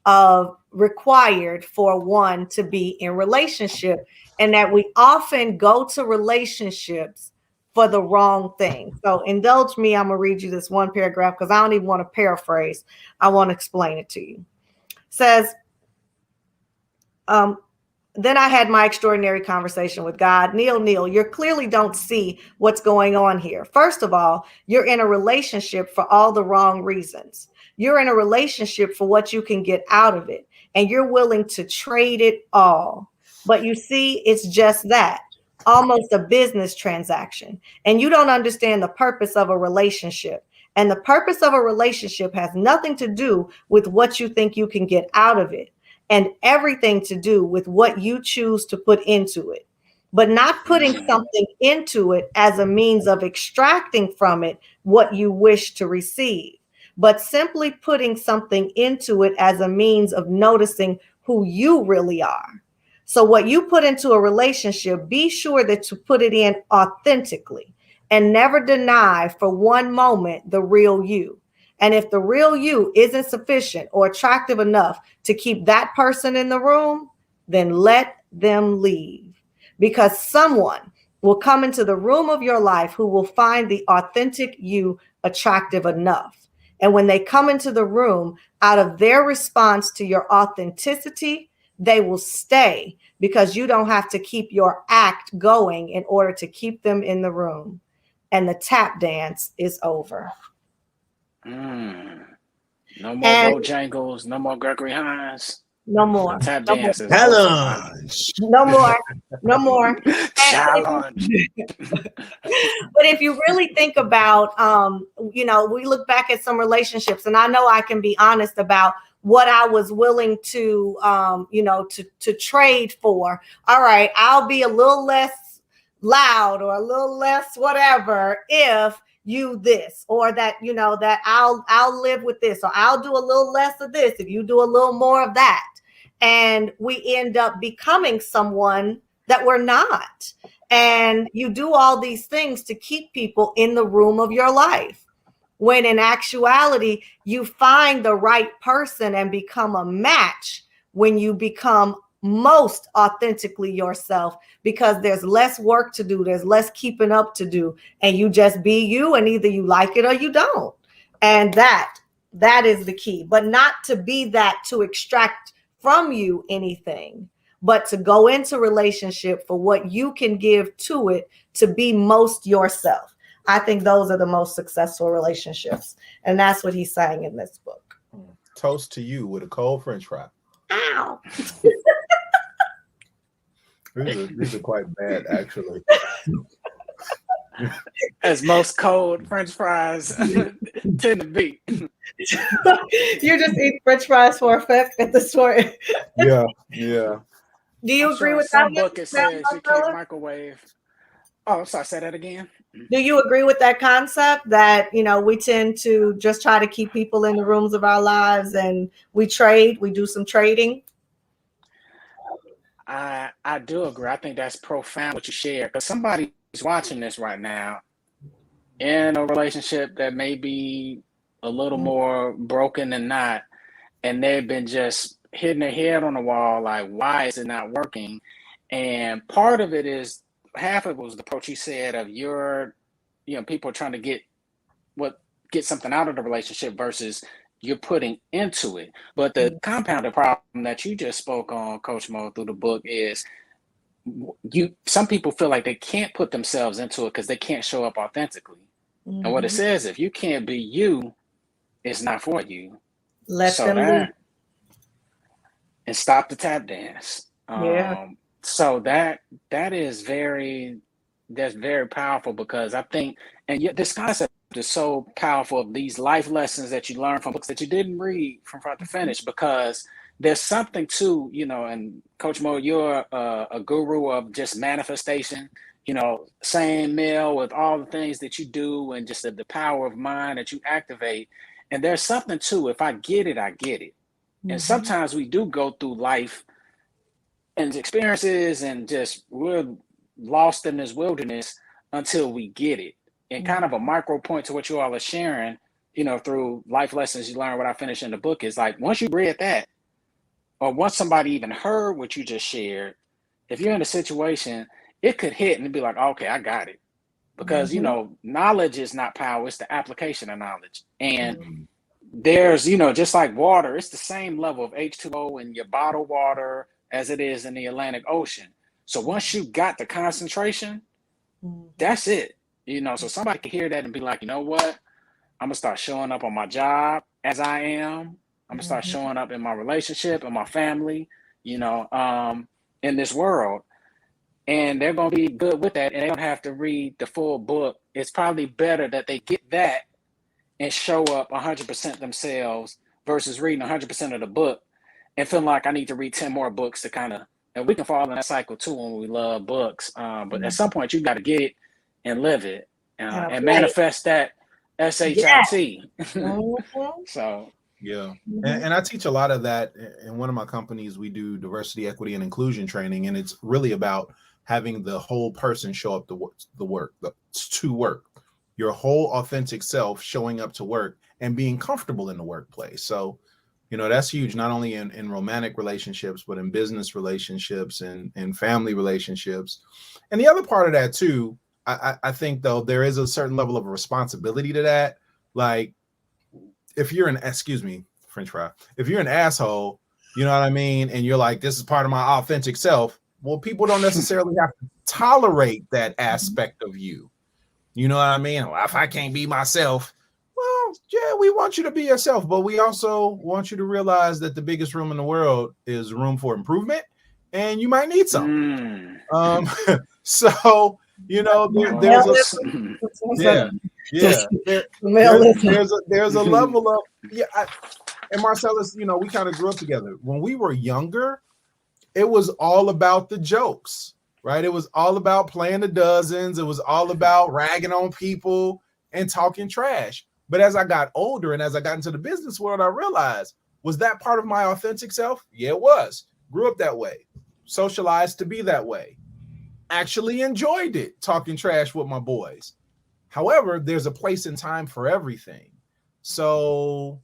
of required for one to be in relationship, and that we often go to relationships for the wrong thing. So indulge me. I'm going to read you this one paragraph because I don't even want to paraphrase. I want to explain it to you. It says, then I had my extraordinary conversation with God. Neil, you clearly don't see what's going on here. First of all, you're in a relationship for all the wrong reasons. You're in a relationship for what you can get out of it, and you're willing to trade it all. But you see, it's just that. Almost a business transaction, and you don't understand the purpose of a relationship. And the purpose of a relationship has nothing to do with what you think you can get out of it, and everything to do with what you choose to put into it, but not putting something into it as a means of extracting from it what you wish to receive, but simply putting something into it as a means of noticing who you really are. So what you put into a relationship, be sure that to put it in authentically and never deny for one moment the real you. And if the real you isn't sufficient or attractive enough to keep that person in the room, then let them leave, because someone will come into the room of your life who will find the authentic you attractive enough. And when they come into the room, out of their response to your authenticity, they will stay, because you don't have to keep your act going in order to keep them in the room. And the tap dance is over. No more Bojangles, no more Gregory Hines. No more. Tap No more. dance is Challenge. No more. No more. challenge. But if you really think about, we look back at some relationships, and I know I can be honest about what I was willing to, to trade for. All right, I'll be a little less loud or a little less whatever if you this, or that, that I'll live with this, or I'll do a little less of this if you do a little more of that. And we end up becoming someone that we're not. And you do all these things to keep people in the room of your life, when in actuality, you find the right person and become a match when you become most authentically yourself, because there's less work to do, there's less keeping up to do, and you just be you, and either you like it or you don't. And that is the key, but not to be that to extract from you anything, but to go into relationship for what you can give to it, to be most yourself. I think those are the most successful relationships. And that's what he's saying in this book. Toast to you with a cold French fry. Ow. These are quite bad, actually. As most cold French fries tend to be. You just eat French fries for effect at the store. Yeah. Do you I'm agree sure with some that? book it says you can't microwave. Oh, I'm sorry, say that again. Do you agree with that concept that, we tend to just try to keep people in the rooms of our lives, and we do some trading? I do agree. I think that's profound what you share, because somebody's watching this right now in a relationship that may be a little more broken than not, and they've been just hitting their head on the wall like, why is it not working? And part of it is, half of it was the approach you said of people trying to get something out of the relationship versus you're putting into it. But the compounded problem that you just spoke on, Coach Mo, through the book is some people feel like they can't put themselves into it because they can't show up authentically. Mm-hmm. And what it says, if you can't be you, it's not for you. Let them leave. And stop the tap dance. Yeah. So that's very powerful, because I think, and yet this concept is so powerful of these life lessons that you learn from books that you didn't read from front to finish, because there's something to, and Coach Mo, you're a guru of just manifestation, same Mel with all the things that you do and just the power of mind that you activate. And there's something to, if I get it, I get it. Mm-hmm. And sometimes we do go through life and experiences and just we're lost in this wilderness until we get it. And kind of a micro point to what you all are sharing, through life lessons you learn, what I finish in the book is like, once you read that, or once somebody even heard what you just shared, if you're in a situation, it could hit and be like, okay, I got it. Because, knowledge is not power, it's the application of knowledge. And there's, just like water, it's the same level of H2O in your bottled water as it is in the Atlantic Ocean. So once you got the concentration, that's it. So somebody can hear that and be like, you know what? I'm going to start showing up on my job as I am. I'm going to start showing up in my relationship and my family, in this world. And they're going to be good with that. And they don't have to read the full book. It's probably better that they get that and show up 100% themselves versus reading 100% of the book and feeling like I need to read 10 more books to kind of, and we can fall in that cycle too when we love books. But at some point you got to get it and live it and manifest that SHIT. So, yeah. And I teach a lot of that in one of my companies. We do diversity, equity, and inclusion training. And it's really about having the whole person show up to work, your whole authentic self showing up to work and being comfortable in the workplace. So, that's huge, not only in romantic relationships, but in business relationships and family relationships. And the other part of that too, I think though, there is a certain level of responsibility to that. Like if you're French fry, if you're an asshole, you know what I mean? And you're like, this is part of my authentic self. Well, people don't necessarily have to tolerate that aspect of you. You know what I mean? Well, if I can't be myself, well, yeah, we want you to be yourself, but we also want you to realize that the biggest room in the world is room for improvement, and you might need some. So there's a level of and Marcellus, we kind of grew up together. When we were younger, it was all about the jokes, right? It was all about playing the dozens. It was all about ragging on people and talking trash. But as I got older and as I got into the business world, I realized, was that part of my authentic self? Yeah, it was. Grew up that way, socialized to be that way. Actually enjoyed it, talking trash with my boys. However, there's a place and time for everything. So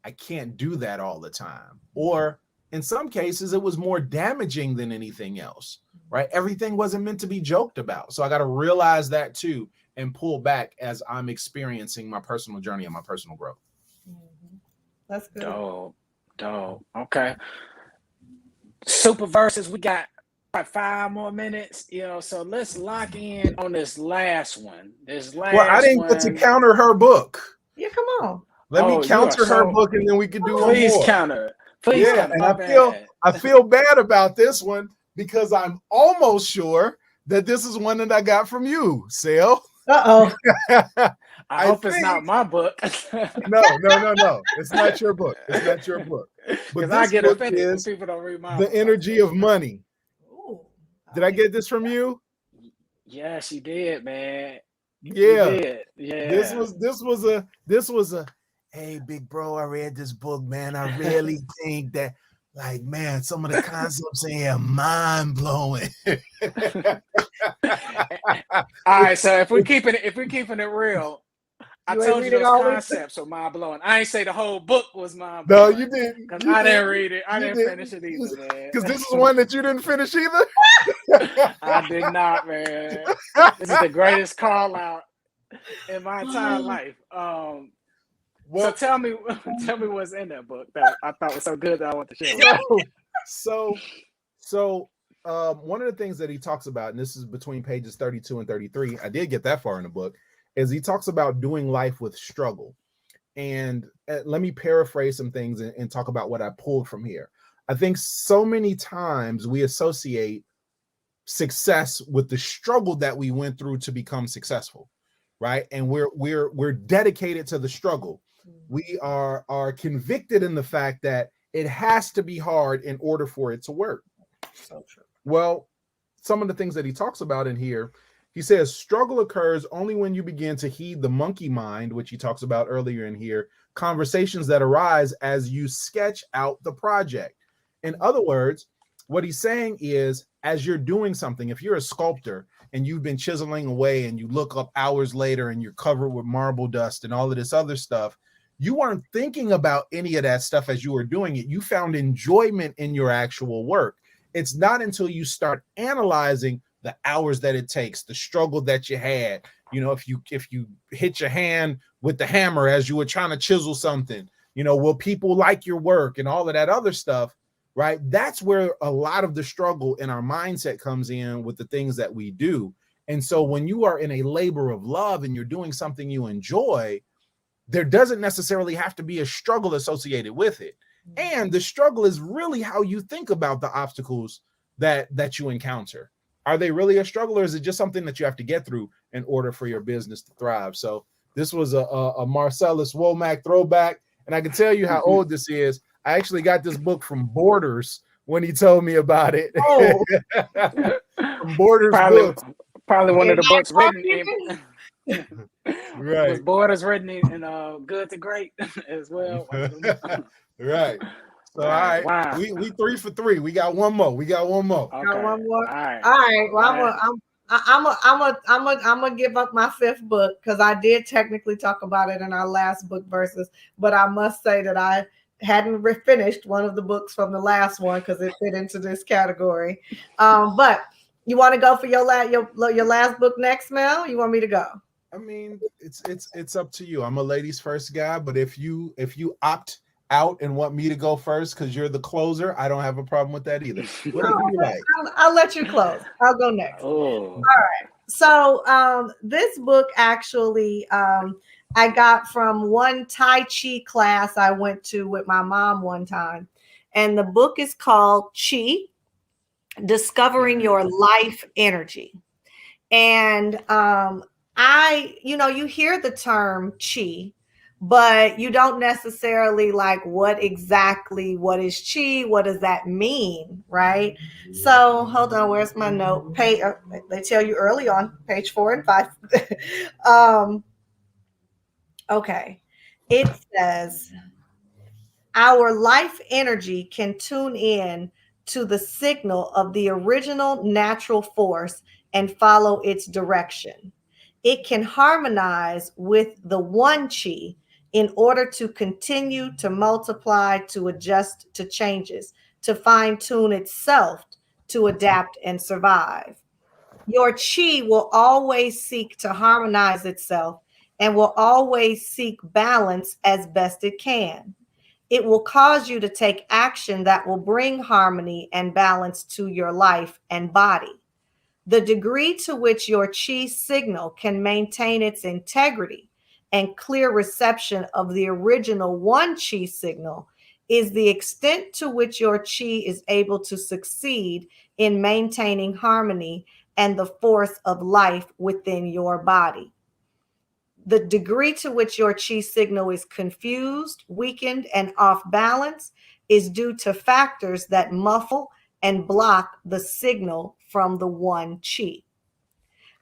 I can't do that all the time. Or in some cases, it was more damaging than anything else, right? Everything wasn't meant to be joked about. So I got to realize that too and pull back as I'm experiencing my personal journey and my personal growth. That's good. Dope. Okay. Super Verzuz, we got like 5 more minutes, so let's lock in on this last one. I didn't get to counter her book. Yeah, come on. Let me counter her book, and then we can do one more. Please counter it. Please counter. And I feel bad about this one because I'm almost sure that this is one that I got from you, Sal. Uh-oh. I hope it's not my book. No. It's not your book. It's not your book. But I get offended when people don't read my book. The Energy of Money. Ooh. Did I get this from you? Yes, you did, man. Yeah. You did. Yeah. This was a hey, big bro, I read this book, man. I really think that, like, man, some of the concepts in here are mind-blowing. All right, so if we're keeping it real, I told you those concepts are mind-blowing. I ain't say the whole book was mind-blowing. No, you didn't. Because I didn't read it. I didn't finish it either, man. Because this is one that you didn't finish either? I did not, man. This is the greatest call-out in my entire life. So tell me what's in that book that I thought was so good that I want to share. So one of the things that he talks about, and this is between pages 32 and 33, I did get that far in the book, is he talks about doing life with struggle. And let me paraphrase some things and talk about what I pulled from here. I think so many times we associate success with the struggle that we went through to become successful, right? And we're dedicated to the struggle. We are convicted in the fact that it has to be hard in order for it to work. So true. Well, some of the things that he talks about in here, he says struggle occurs only when you begin to heed the monkey mind, which he talks about earlier in here, conversations that arise as you sketch out the project. In other words, what he's saying is, as you're doing something, if you're a sculptor and you've been chiseling away and you look up hours later and you're covered with marble dust and all of this other stuff, you weren't thinking about any of that stuff as you were doing it. You found enjoyment in your actual work. It's not until you start analyzing the hours that it takes, the struggle that you had. If you hit your hand with the hammer as you were trying to chisel something, will people like your work and all of that other stuff, right? That's where a lot of the struggle in our mindset comes in with the things that we do. And so when you are in a labor of love and you're doing something you enjoy, there doesn't necessarily have to be a struggle associated with it. And the struggle is really how you think about the obstacles that you encounter. Are they really a struggle, or is it just something that you have to get through in order for your business to thrive? So this was a Marcellus Womack throwback. And I can tell you how old this is. I actually got this book from Borders when he told me about it. Oh. From Borders books. Probably one of the books written right. Was Borders written in Good to Great as well. Right. So all right. Wow. We 3 for 3. We got one more. Okay. Got one more. All right. Well, I'm gonna give up my 5th book because I did technically talk about it in our last Book Verzuz, but I must say that I hadn't finished one of the books from the last one because it fit into this category. But you want to go for your last book next, Mel? You want me to go? I mean, it's up to you. I'm a ladies first guy, but if you opt out and want me to go first because you're the closer, I don't have a problem with that either. Whatever you like. I'll let you close. I'll go next. Oh. All right. So this book actually I got from one Tai Chi class I went to with my mom one time. And the book is called Chi, Discovering Your Life Energy. And you hear the term chi, but you don't necessarily like what is chi? What does that mean? Right? So hold on, where's my note? They tell you early on, page 4 and 5. Okay. It says our life energy can tune in to the signal of the original natural force and follow its direction. It can harmonize with the one chi in order to continue to multiply, to adjust to changes, to fine tune itself, to adapt and survive. Your chi will always seek to harmonize itself and will always seek balance as best it can. It will cause you to take action that will bring harmony and balance to your life and body. The degree to which your chi signal can maintain its integrity and clear reception of the original one chi signal is the extent to which your chi is able to succeed in maintaining harmony and the force of life within your body. The degree to which your chi signal is confused, weakened, and off balance is due to factors that muffle and block the signal from the one chi.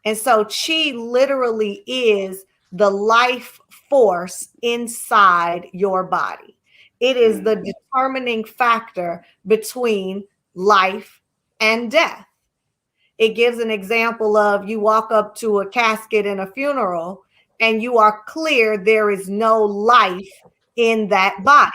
And so chi literally is the life force inside your body. It is the determining factor between life and death. It gives an example of you walk up to a casket in a funeral and you are clear there is no life in that body.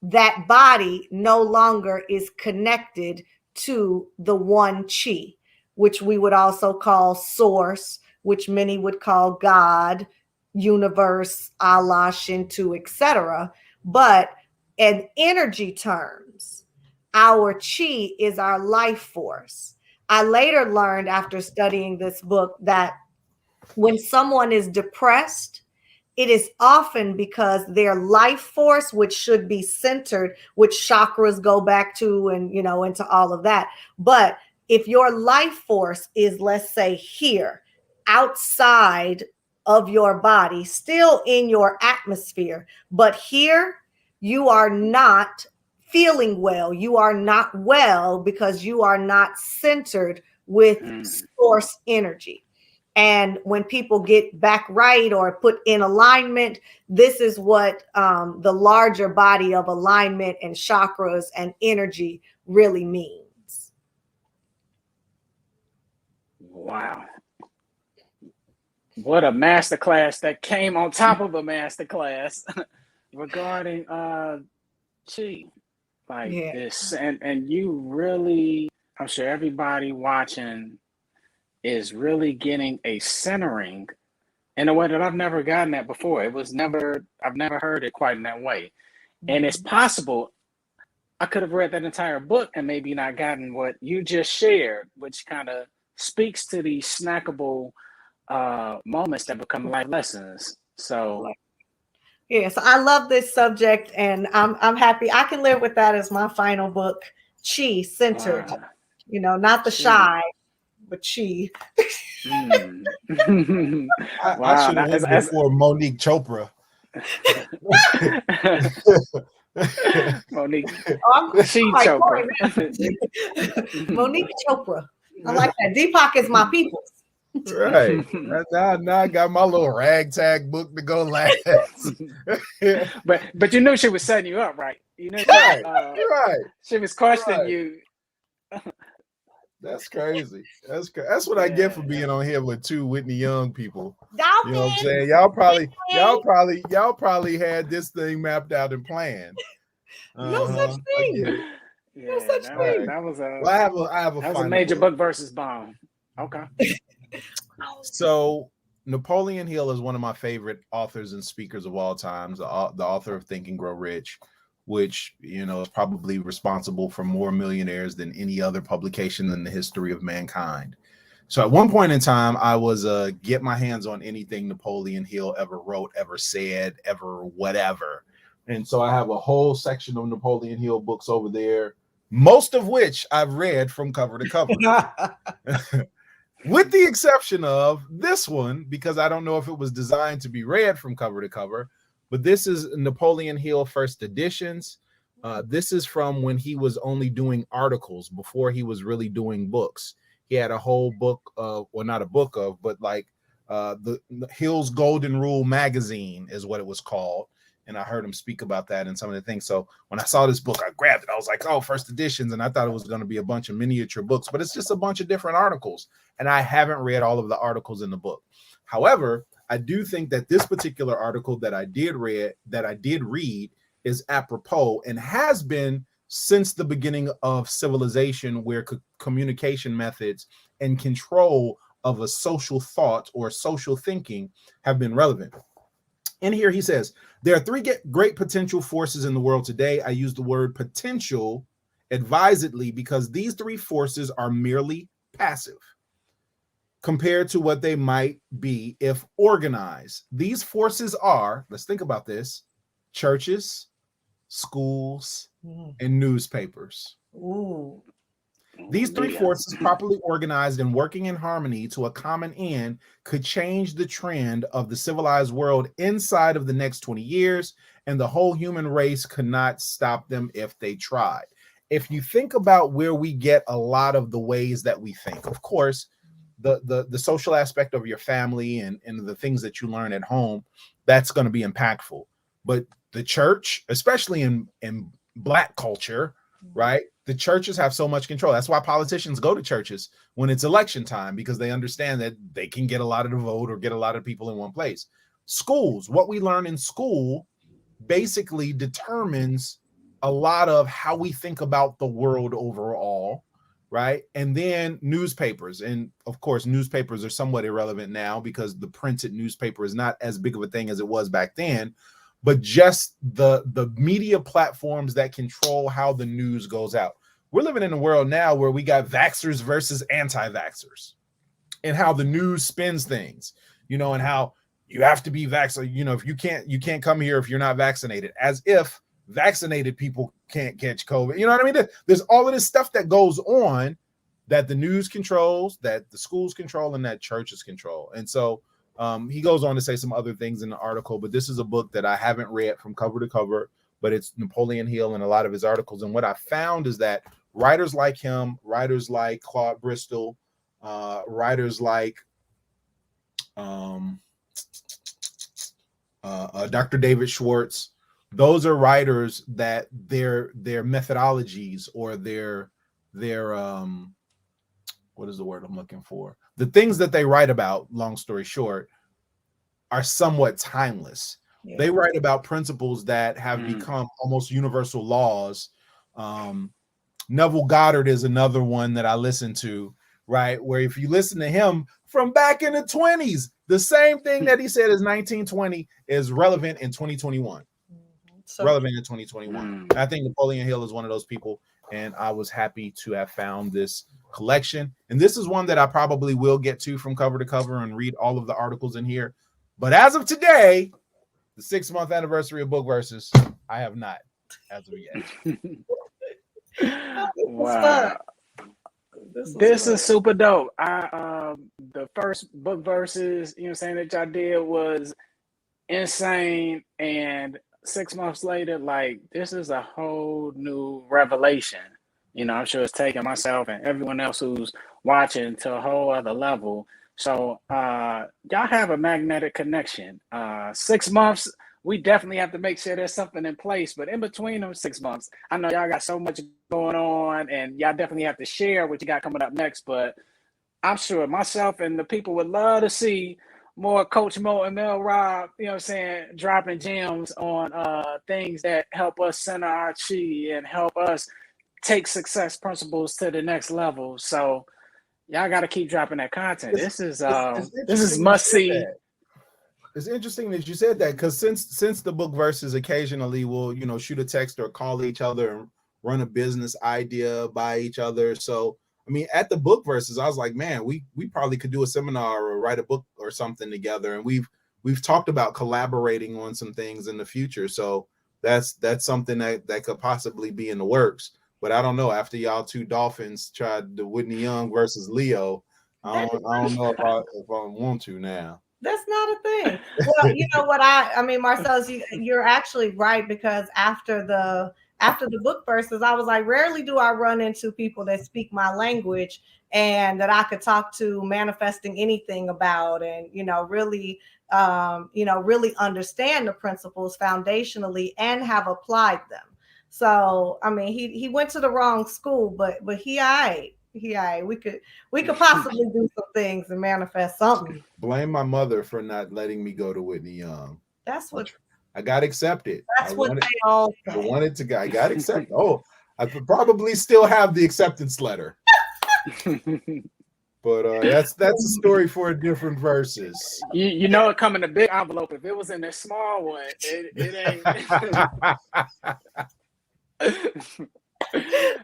That body no longer is connected to the one chi, which we would also call source, which many would call God, universe, Allah, Shinto, etc. But in energy terms, our chi is our life force. I later learned after studying this book that when someone is depressed, it is often because their life force, which should be centered, which chakras go back to and, into all of that. But if your life force is, let's say, here, outside of your body, still in your atmosphere, but here you are not feeling well. You are not well because you are not centered with source energy. And when people get back right or put in alignment, this is what the larger body of alignment and chakras and energy really means. Wow. What a masterclass that came on top of a masterclass regarding chi. This. And you really, I'm sure everybody watching is really getting a centering in a way that I've never gotten that before. I've never heard it quite in that way. And it's possible I could have read that entire book and maybe not gotten what you just shared, which kind of speaks to these snackable moments that become life lessons. So yes, I love this subject and I'm happy. I can live with that as my final book, Chi Centered. Not the shy, but chi. I should have went before Monique Chopra. Monique Chopra. Monique Chopra. I like that. Deepak is my people. Right. Now I got my little ragtag book to go last. But you knew she was setting you up, right? You know, right. She was questioning you. That's crazy. That's what I get for being on here with two Whitney Young people. You know what I'm saying? Y'all probably had this thing mapped out and planned. No such thing. No such thing. That was a. Well, I have a. That was a major Book Verzuz bomb. Okay. So Napoleon Hill is one of my favorite authors and speakers of all times. The author of Think and Grow Rich, which is probably responsible for more millionaires than any other publication in the history of mankind. So at one point in time, I was get my hands on anything Napoleon Hill ever wrote, ever said, ever whatever. And so I have a whole section of Napoleon Hill books over there, most of which I've read from cover to cover. With the exception of this one, because I don't know if it was designed to be read from cover to cover, but this is Napoleon Hill first editions. This is from when he was only doing articles before he was really doing books. He had a whole book of, well, not a book of, but like the Hill's Golden Rule magazine is what it was called. And I heard him speak about that and some of the things. So when I saw this book, I grabbed it. I was like, oh, first editions. And I thought it was going to be a bunch of miniature books, but it's just a bunch of different articles. And I haven't read all of the articles in the book. However, I do think that this particular article that I did read is apropos and has been since the beginning of civilization, where communication methods and control of a social thought or social thinking have been relevant. In here, he says, there are three great potential forces in the world today. I use the word potential advisedly because these three forces are merely passive compared to what they might be if organized. These forces are, let's think about this, churches, schools, and newspapers. Ooh. These three forces, properly organized and working in harmony to a common end, could change the trend of the civilized world inside of the next 20 years, and the whole human race could not stop them if they tried. If you think about where we get a lot of the ways that we think, of course, the social aspect of your family and the things that you learn at home, that's going to be impactful. But the church, especially in Black culture, right? The churches have so much control. That's why politicians go to churches when it's election time, because they understand that they can get a lot of the vote or get a lot of people in one place. Schools, what we learn in school basically determines a lot of how we think about the world overall, right? And then newspapers. And of course, newspapers are somewhat irrelevant now because the printed newspaper is not as big of a thing as it was back then. But just the media platforms that control how the news goes out. We're living in a world now where we got vaxxers versus anti-vaxxers, and how the news spins things, you know, and how you have to be vaccinated. You know, if you can't come here if you're not vaccinated, as if vaccinated people can't catch COVID. You know what I mean? There's all of this stuff that goes on that the news controls, that the schools control, and that churches control. And so he goes on to say some other things in the article, but this is a book that I haven't read from cover to cover, but it's Napoleon Hill and a lot of his articles. And what I found is that writers like him, writers like Claude Bristol, writers like Dr. David Schwartz, those are writers that their methodologies or their what is the word I'm looking for? The things that they write about, long story short, are somewhat timeless. Yeah. They write about principles that have become almost universal laws. Neville Goddard is another one that I listen to, right? Where if you listen to him from back in the 20s, the same thing that he said is 1920 is relevant in 2021. So relevant in 2021. I think Napoleon Hill is one of those people, and I was happy to have found this collection. And this is one that I probably will get to from cover to cover and read all of the articles in here. But as of today, the 6-month anniversary of Book Verzuz, I have not as of yet. Wow. This is super dope. The first Book Verzuz, you know what I'm saying, that y'all did was insane. And 6 months later, like, this is a whole new revelation. You know, I'm sure it's taking myself and everyone else who's watching to a whole other level. So y'all have a magnetic connection. 6 months, we definitely have to make sure there's something in place. But in between them 6 months, I know y'all got so much going on, and y'all definitely have to share what you got coming up next. But I'm sure myself and the people would love to see more Coach Mo and Mel Rob, you know what I'm saying, dropping gems on things that help us center our chi and help us take success principles to the next level. So y'all got to keep dropping that content. This is must see. It's interesting that you said that, because since the Book Verzuz, occasionally we'll, shoot a text or call each other and run a business idea by each other. So I mean, at the Book Verzuz, I was like, man, we probably could do a seminar or write a book or something together. And we've talked about collaborating on some things in the future. So that's something that could possibly be in the works. But I don't know. After y'all two Dolphins tried the Whitney Young versus Leo, I don't know if I want to now. That's not a thing. Well, you know what I mean, Marcellus, you're actually right, because after the Book Verzuz, I was like, rarely do I run into people that speak my language and that I could talk to manifesting anything about, and really understand the principles foundationally and have applied them. So I mean, he went to the wrong school, but he all right. We could possibly do some things and manifest something. Blame my mother for not letting me go to Whitney Young. That's what I got accepted. That's what they all say. I got accepted. Oh, I could probably still have the acceptance letter. But that's a story for a different Verzuz. You know, it come in a big envelope. If it was in a small one, it ain't.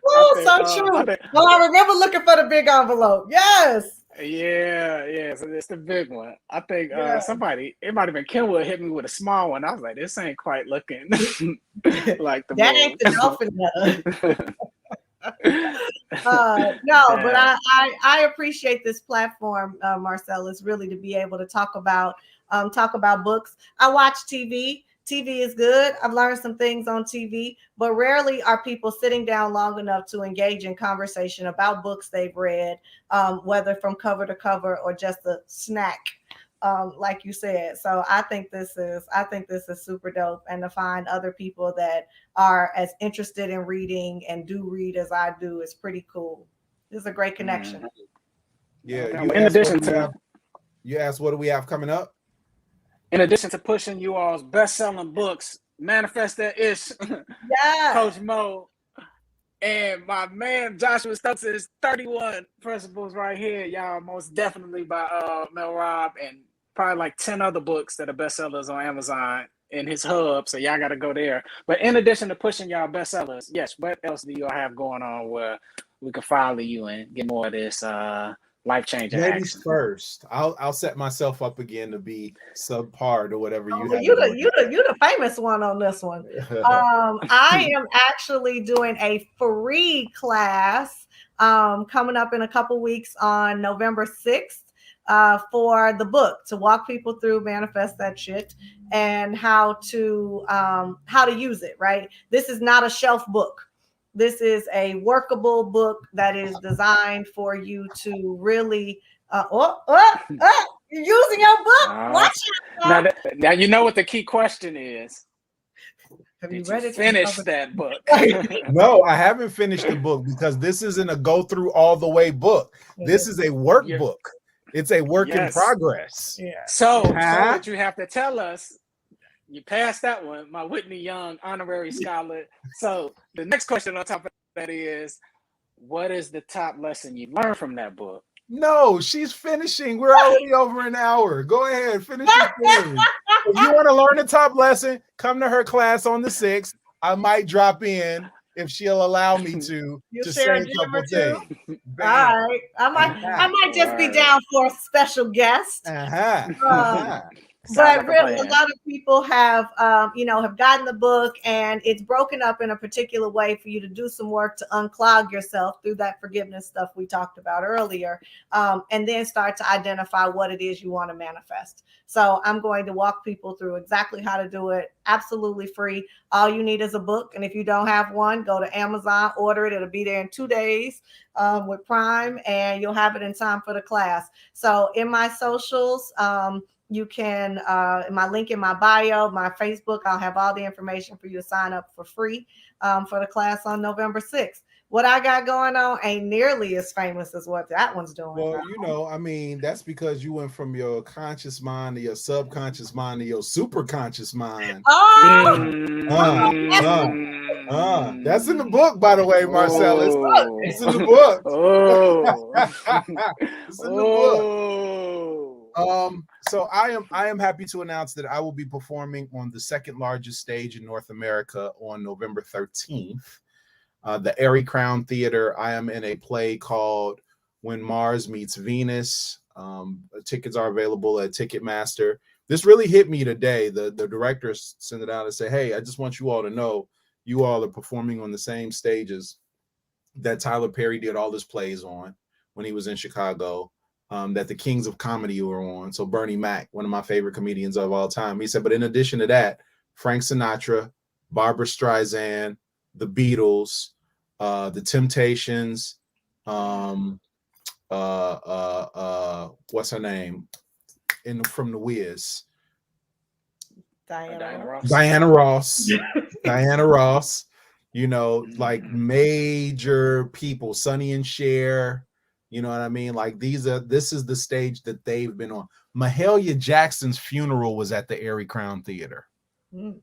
Oh, so true. Well, I remember looking for the big envelope. Yes. Yeah. So it's the big one. I think it might have been Kenwood, hit me with a small one. I was like, this ain't quite looking like the that ain't the dolphin letter. But I appreciate this platform, Marcellus, really, to be able to talk about books. I watch TV. TV is good. I've learned some things on TV, but rarely are people sitting down long enough to engage in conversation about books they've read, whether from cover to cover or just a snack, like you said. So I think this is super dope, and to find other people that are as interested in reading and do read as I do is pretty cool. This is a great connection. Yeah. You asked what do we have coming up? In addition to pushing you all's best-selling books, Manifest That Ish, Coach Mo, and my man Joshua Stokes' 31 Principles right here, y'all, most definitely by Mel Robb, and probably like 10 other books that are bestsellers on Amazon in his hub, so y'all got to go there. But in addition to pushing y'all bestsellers, yes, what else do y'all have going on where we can follow you and get more of this life-changing ladies action? First, I'll set myself up again to be subpar or whatever you have. You the famous one on this one. I am actually doing a free class coming up in a couple weeks on November 6th for the book, to walk people through Manifest That Shit and how to use it. Right, this is not a shelf book. This is a workable book that is designed for you to really. You're using your book. Watch it. Now you know what the key question is. Have you read it? Finish that book. No, I haven't finished the book because this isn't a go through all the way book. This is a workbook. It's a work in progress. Yeah. So what you have to tell us. You passed that one, my Whitney Young honorary scholar. So the next question on top of that is, what is the top lesson you learned from that book? No, she's finishing. We're already over an hour. Go ahead, finish your thing. If you want to learn the top lesson, come to her class on the 6th. I might drop in if she'll allow me to say a couple things. All right. I might just be down for a special guest. But really, a lot of people have gotten the book, and it's broken up in a particular way for you to do some work to unclog yourself through that forgiveness stuff we talked about earlier, and then start to identify what it is you want to manifest. So I'm going to walk people through exactly how to do it, absolutely free. All you need is a book, and if you don't have one, go to Amazon, order it. It'll be there in 2 days with Prime, and you'll have it in time for the class. So in my socials, you can, my link in my bio, my Facebook, I'll have all the information for you to sign up for free for the class on November 6th. What I got going on ain't nearly as famous as what that one's doing. Well, I mean, that's because you went from your conscious mind to your subconscious mind to your super conscious mind. That's in the book, by the way, Marcellus. It's in the book. It's in the book. So I am happy to announce that I will be performing on the second largest stage in North America on November 13th. the Airy Crown Theater. I am in a play called When Mars Meets Venus. Tickets are available at Ticketmaster. This really hit me today. The director sent it out and said, hey, I just want you all to know you all are performing on the same stages that Tyler Perry did all his plays on when he was in Chicago, that the Kings of Comedy were on. So Bernie Mac, one of my favorite comedians of all time, he said, but in addition to that, Frank Sinatra, Barbara Streisand, the Beatles, the Temptations, what's her name? From The Wiz. Diana Ross. Diana Ross, you know, like major people, Sonny and Cher, you know what I mean? Like this is the stage that they've been on. Mahalia Jackson's funeral was at the Airy Crown Theater in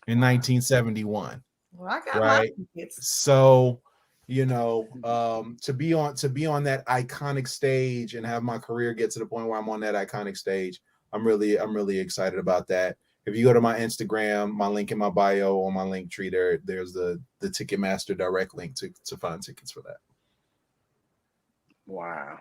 1971. Well, I got right. my tickets. So, you know, to be on that iconic stage and have my career get to the point where I'm on that iconic stage, I'm really excited about that. If you go to my Instagram, my link in my bio on my link tree, there's the Ticketmaster direct link to find tickets for that. Wow.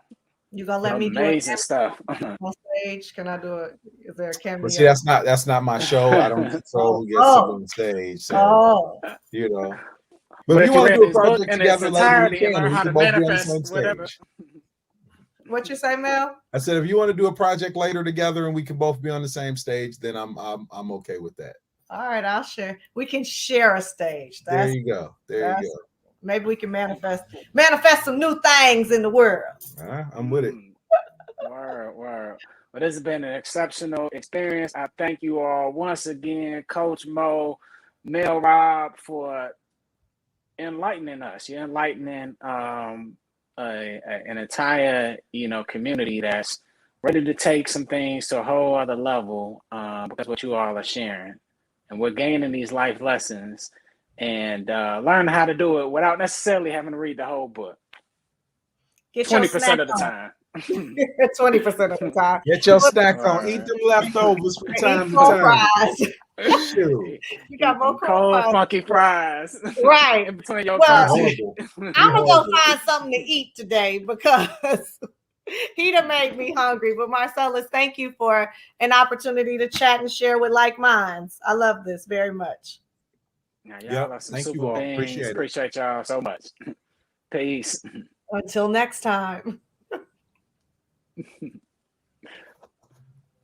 You gonna let me do amazing stuff on stage? Can I do it? Is there a cameo? But see, that's not my show. I don't control who gets up on stage. So you know. But if you want to do a project together later, we can both be on the same stage. What you say, Mel? I said, if you want to do a project later together and we can both be on the same stage, then I'm okay with that. All right, I'll share. We can share a stage. There you go. Maybe we can manifest some new things in the world. I'm with it. Word. Well, this has been an exceptional experience. I thank you all once again, Coach Mo, Mel Rob, for enlightening us. You're enlightening an entire, community that's ready to take some things to a whole other level, because what you all are sharing, and we're gaining these life lessons and learn how to do it without necessarily having to read the whole book. 20% of the time. 20% of the time. Get your snack on. Eat them leftovers from time to time. Shoot. You got more cold, funky fries. Right. In between your I'm gonna go find something to eat today because he done made me hungry. But Marcellus, thank you for an opportunity to chat and share with like minds. I love this very much. Y'all are some super beings. Appreciate y'all so much. Peace. Until next time.